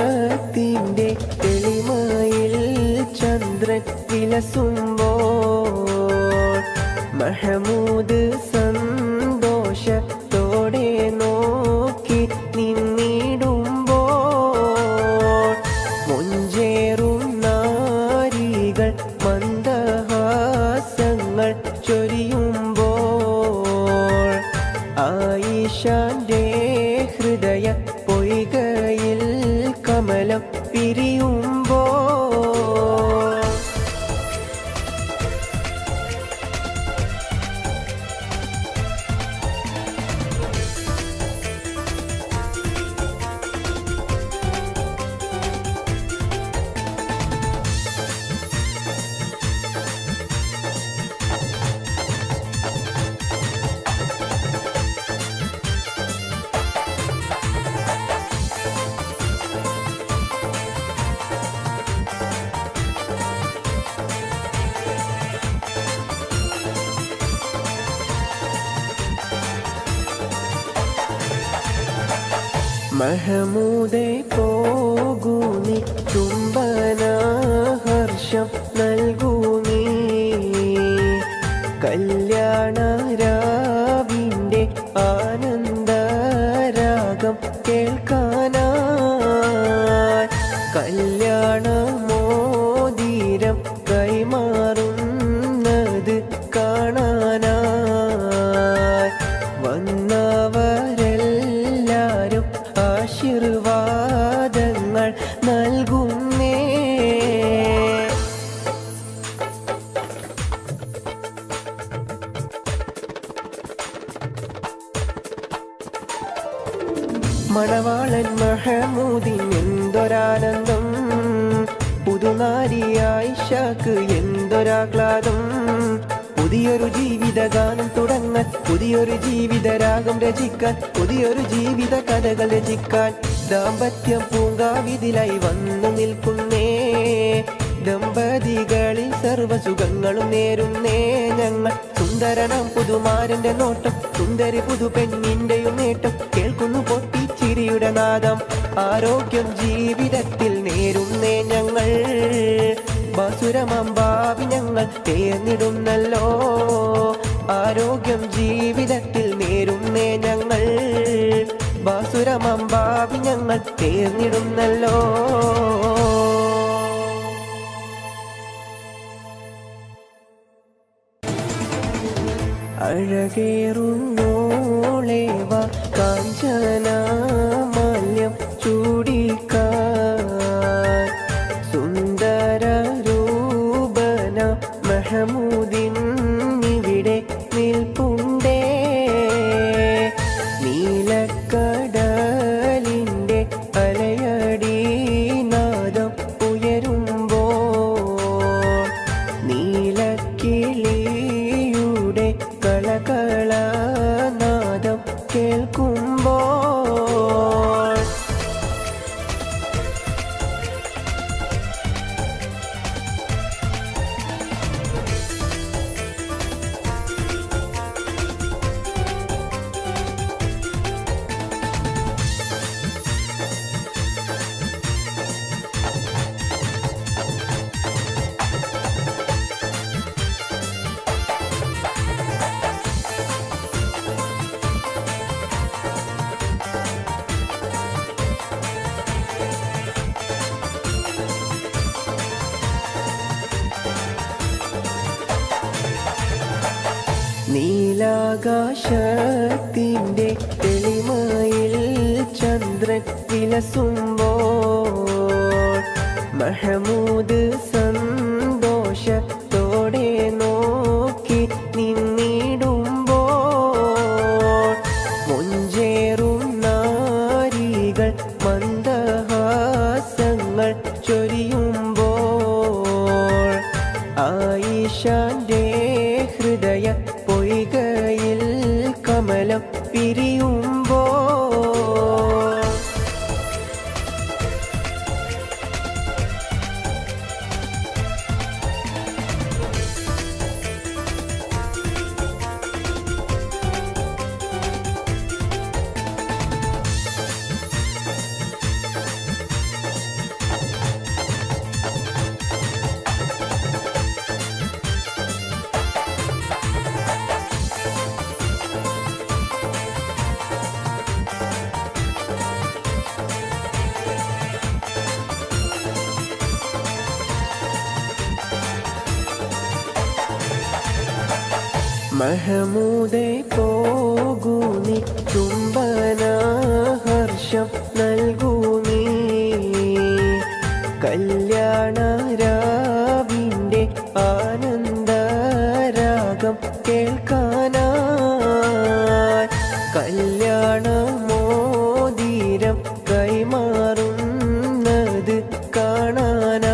നീലാകാശത്തിൻ്റെ തെളിമയിൽ ചന്ദ്രൻ വിലസുമ്പോൾ മഹമൂദ് സന്തോഷത്തോടെ നോക്കി നിന്നിടുമ്പോൾ മൊഞ്ചേറും നാരികൾ മന്ദഹാസങ്ങൾ ചൊരിയുമ്പോൾ ആയിഷാന്റെ ഹൃദയ പൊയ്കയിൽ കമലം പിരിയുമ്പോൾ മഹമൂദേ പോകൂനി ചുംബന ഹർഷം നൽകൂനി കല്യാണ രാവിൻ്റെ ആനന്ദരാഗം കേൾക്കാനായി കല്യാണ മോതിരം കൈമാറുന്നത് കാണാനായി വന്നവരെല്ലാരും ആശീർവാദങ്ങൾ നൽകുന്നേ. മണവാളൻ മഹമൂദിൻ എന്തൊരാനന്ദം, പുതുനാരി ആയിഷക്ക് എന്തൊരാഹ്ലാദം. പുതിയൊരു ജീവിതഗാനം തുടങ്ങാൻ, പുതിയൊരു ജീവിതരാഗം രചിക്കാൻ, പുതിയൊരു ജീവിത കഥകൾ രചിക്കാൻ ദാമ്പത്യം പൂങ്കാവിതിലായി വന്നു നിൽക്കുന്നേ. ദമ്പതികളിൽ സർവസുഖങ്ങളും നേരുന്നേ ഞങ്ങൾ. സുന്ദരനാം പുതുമാരന്റെ നോട്ടം, സുന്ദരി പുതു പെണ്ണിന്റെയും നേട്ടം കേൾക്കുന്നു പൊട്ടിച്ചിരിയുടെ നാദം. ആരോഗ്യം ജീവിതത്തിൽ നേരുന്നേ ഞങ്ങൾ, ബാസുരമാം ഭാവി ഞങ്ങൾ തേർന്നിടുന്നല്ലോ. ആരോഗ്യം ജീവിതത്തിൽ നേരുന്നേ ഞങ്ങൾ, ബാസുരമാം ഭാവി ഞങ്ങൾ തേർന്നിടുന്നല്ലോ. അഴകേറുന്നോളേവ കാഞ്ചന മാല്യം ചൂടിക്കാൻ, സുന്ദര രൂപന മഹമൂദിൻ ഇവിടെ നിൽപ്പുണ്ടേ. നീലക്കടലിൻ്റെ അലയടി നാദം ഉയരുമ്പോൾ, നീലക്കിളിയുടെ കളകളനാദം കേൾക്കുമ്പോൾ, നീലാകാശത്തിൻ്റെ തെളിമയിൽ ചന്ദ്രൻ വിലസുമ്പോൾ, മഹമൂദ് സന്തോഷത്തോടെ നോക്കി നിന്നിടുമ്പോൾ, മൊഞ്ചേറും നാരികൾ മന്ദഹാസങ്ങൾ ചൊരിയുമ്പോൾ, ആയിഷാന്റെ ഹൃദയ പൊയ്കയിൽ കമലം പിരിയുമ്പോൾ, മഹമൂദേ പോകൂ നീ, ചുംബന ഹർഷം നൽകൂ നീ. കല്യാണ രാവിൻ്റെ ആനന്ദരാഗം കേൾക്കാനായി കല്യാണ മോതിരം കൈമാറുന്നത് കാണാനായി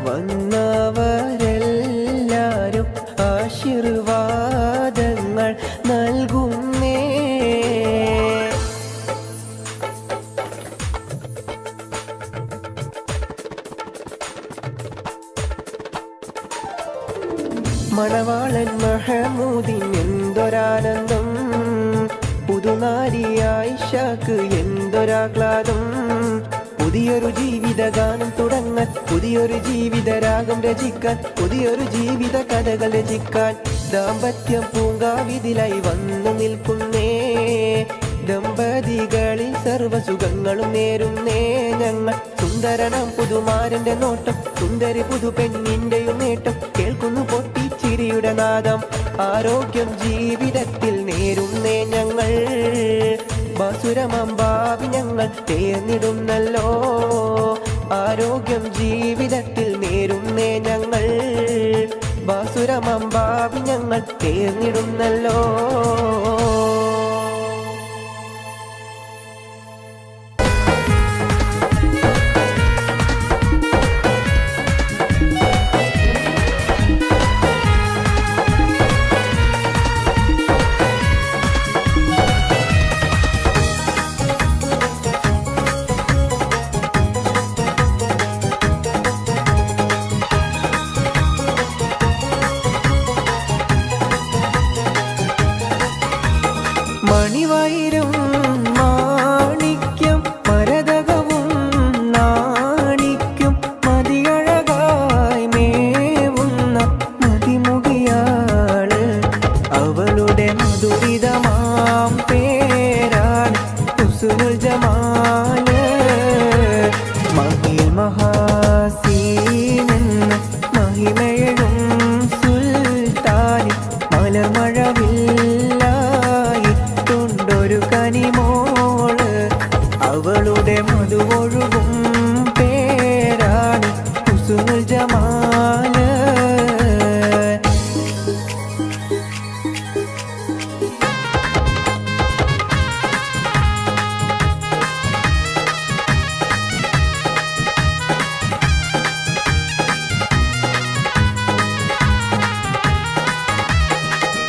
വന്നവരെല്ലാരും ആശീർവാദങ്ങൾ നൽകുന്നേ. മണവാളൻ മഹമൂദിൻ എന്തൊരാനന്ദം, പുതുനാരി ആയിഷക്ക് എന്തൊരാഹ്ലാദം. പുതിയൊരു ജീവിതഗാനം തുടങ്ങാൻ, പുതിയൊരു ജീവിതരാഗം രചിക്കാൻ, പുതിയൊരു ജീവിത കഥകൾ രചിക്കാൻ ദാമ്പത്യം പൂങ്കാവിതിലായി വന്നു നിൽക്കുന്നേ. ദമ്പതികളിൽ സർവസുഖങ്ങളും നേരുന്നേ ഞങ്ങൾ. സുന്ദരനാം പുതുമാരന്റെ നോട്ടം, സുന്ദരി പുതു പെണ്ണിന്റെയും നേട്ടം, കേൾക്കുന്നു പൊട്ടിച്ചിരിയുടെ നാദം. ആരോഗ്യം ജീവിതത്തിൽ നേരുന്നേ ഞങ്ങൾ. ബാസുരമമ്പാവി ഞങ്ങൾ തേർന്നിടുന്നല്ലോ. ആരോഗ്യം ജീവിതത്തിൽ നേരുന്നേ ഞങ്ങൾ. ബാസുരമമ്പാവി ഞങ്ങൾ തേർന്നിടുന്നല്ലോ. മണിവൈരം മാണിക്യം മരതകവും നാണിക്കും മതിയഴകായി മേവുന്ന മതിമുകിയാള്. അവളുടെ മധുരിതമാം പേരാണ് ഹുസ്നുൽ ജമാല്. മഹിൽ മഹാസീനെന്ന് മഹിമയഴും സുൽത്താനി മലർമഴവില്ലായി ഒരു കനിമോള്. അവളുടെ മധുവൊഴുകും പേരാണ് ഹുസ്നുൽ ജമാല്.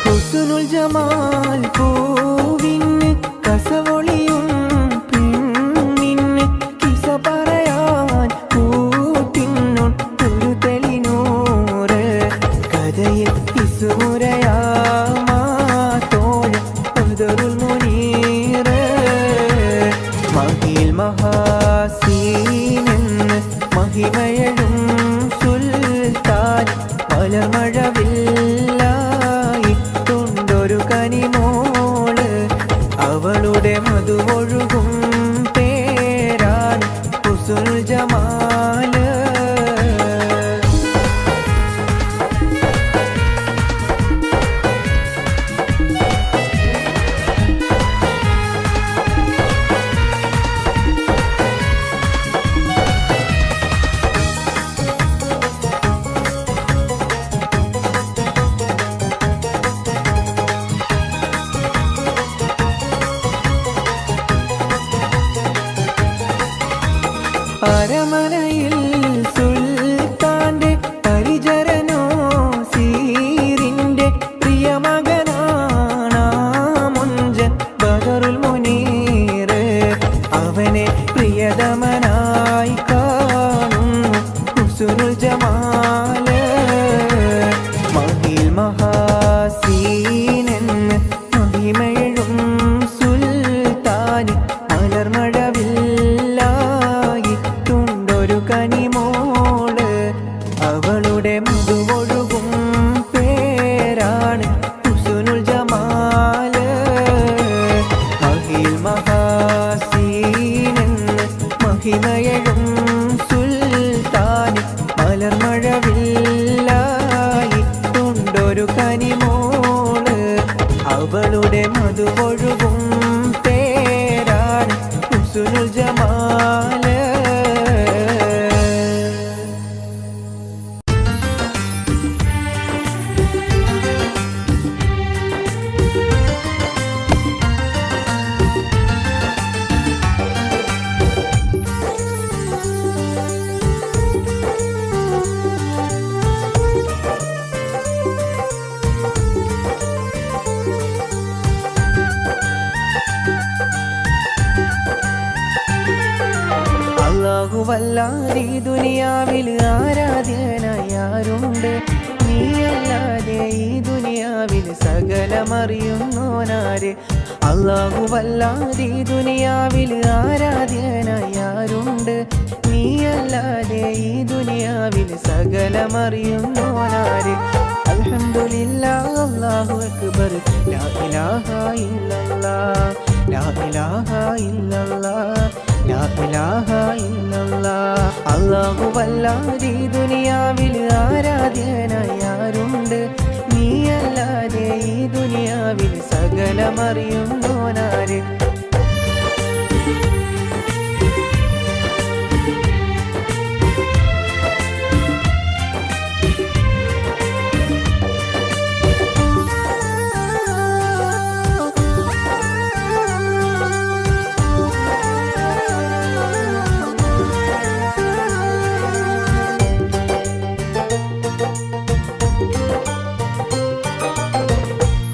ഹുസ്നുൽ ജമാൽ പൂവിന് കസവൊളിയും പെണ്ണിന് കിസ പറയാൻ കൂട്ടിനൊട്ടൊരു തെളിനൂറ്. കഥയിൽ ഇസുമുരയാമാത്തോഴ ബദറുൽ മുനീറ്. മഹിൽ മഹാസീനെന്ന് മഹിമയഴും സുൽത്താൻ മലർമഴവില്ലായി തൊണ്ടൊരു കനിമോള്. അവളുടെ മധുവൊഴുകും പേരാണ് ഹുസ്നുൽ ജമാല്. അരമനയിൽ സുൽത്താന്റെ പരിചരനോ സീറിന്റെ പ്രിയമകനാണ് മുഞ്ചൻ ബദറുൽ മുനീറ്. അവനെ പ്രിയതമനായി കാണുന്നു ഹുസ്നുൽ ജമാല്. മഹിൽ മഹാസീനെന്ന് മഹിമയഴും സുൽത്താനി മലർമഴവില്ലായി തൊണ്ടൊരു കനിമോള്. അവളുടെ മധുവൊഴുകും പേരാണ് ഹുസ്നുൽ ജമാല്. മഹിൽ മഹാസീനെന്ന് മഹിമയഴും സുൽത്താനി മലർമഴവില്ലായി തൊണ്ടൊരു കനിമോള്. അവളുടെ മധുവൊഴുകും പേരാണ് ഹുസ്നുൽ ജമാല്. അല്ലാഹുവല്ലാതെ ഈ ദുനിയാവിൽ ആരാധ്യനായി ആരുണ്ട്? നീയല്ലാതെ ഈ ദുനിയാവിൽ സകല സകലമറിയുന്നോനാര് അല്ലാഹുവല്ലാതെ ഈ ദുനിയാവിൽ ആരാധ്യനായി ആരുണ്ട് നീയല്ലാതെ ഈ ദുനിയാവിൽ സകലമറിയുന്നോനാര് അൽഹംദുലില്ലാഹ് അല്ലാഹു അക്ബർ ലാ ഇലാഹ ഇല്ലല്ലാഹ് ലാ ഇലാഹ ഇല്ലല്ലാഹ് ലാ ഇലാഹ ഇല്ലല്ലാഹ് അല്ലാഹുവല്ലാതെ ഈ ദുനിയാവിൽ ആരാധ്യനായി ആരുണ്ട് നീയല്ലാതെ ഈ ദുനിയാവിൽ സകലമറിയുന്നോനാര്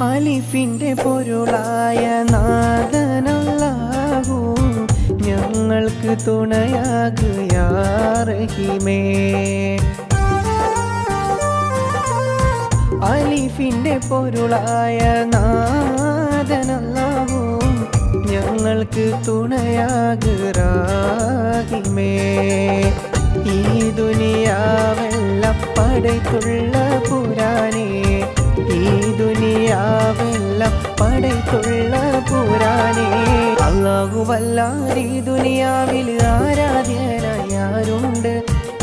അലിഫിന്റെ പൊരുളായ നാഥനല്ലാഹു ഞങ്ങൾക്ക് തുണയാകുയാ റഹീമേ അലിഫിന്റെ പൊരുളായ നാഥനല്ലാഹു ഞങ്ങൾക്ക് തുണയാകുറാഹിമേ ഈ ദുനിയാവെല്ലാം പടയ്ക്കുള്ള പുരാനേ ഈ ദുനിയാവെല്ലാം പടയ്ക്കുള്ള പുരാനേ അല്ലാഹുവല്ലാതെ ഈ ദുനിയാവിൽ ആരാധ്യനായി ആരുണ്ട്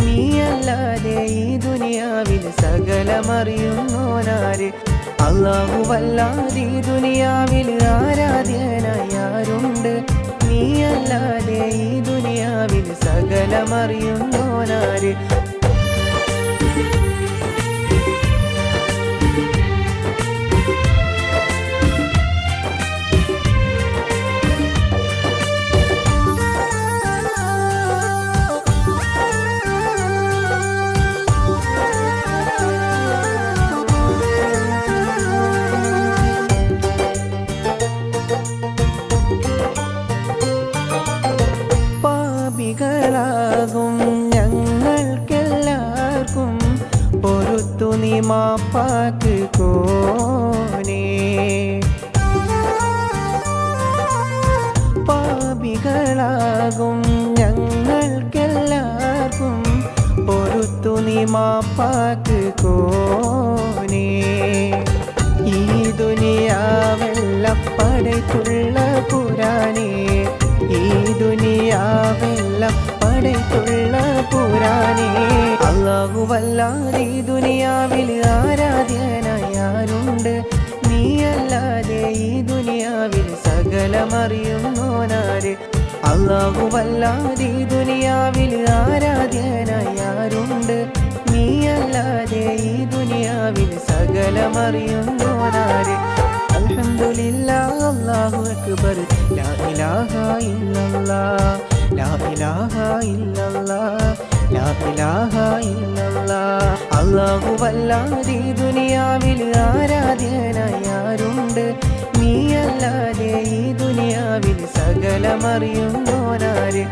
നീയല്ലാതെ ഈ ദുനിയാവിൽ സകലമറിയുന്നോനാര് അല്ലാഹുവല്ലാതെ ഈ ദുനിയാവിൽ ആരാധ്യനായി ആരുണ്ട് നീയല്ലാതെ ഈ ദുനിയാവിൽ സകലമറിയുന്നോനാര് പാപികളാകും ഞങ്ങൾക്കെല്ലാവർക്കും പൊറുത്തു നീ മാപ്പാക്ക് കോനേ പാപികളാകും ഞങ്ങൾക്കെല്ലാവർക്കും പൊറുത്തു നീ മാപ്പാക്ക് കോനേ ഈ ദുനിയാവെല്ലാം പടയ്ക്കുള്ള പുരാനേ ഈ ദുനിയാവെല്ലാം പടയ്ക്കുള്ള പുരാനേ അല്ലാഹുവല്ലാതെ ഈ ദുനിയാവിൽ ആരാധ്യനായി ആരുണ്ട് നീയല്ലാതെ ഈ ദുനിയാവിൽ സകലമറിയുന്നോനാര് അല്ലാഹുവല്ലാതെ ഈ ദുനിയാവിൽ ആരാധ്യനായി ആരുണ്ട് നീയല്ലാതെ ഈ ദുനിയാവിൽ സകലമറിയുന്നോനാര് അൽഹംദുലില്ലാഹ് അല്ലാഹു അക്ബർ ലാ ഇലാഹ ഇല്ലല്ലാഹ് ലാ ഇലാഹ ഇല്ലല്ലാഹ് ലാ ഇലാഹ ഇല്ലല്ലാഹ് അല്ലാഹുവല്ലാതെ ഈ ദുനിയാവിൽ ആരാധ്യനായി ആരുണ്ട് നീയല്ലാതെ ഈ ദുനിയാവിൽ സകലമറിയുന്നോനാര്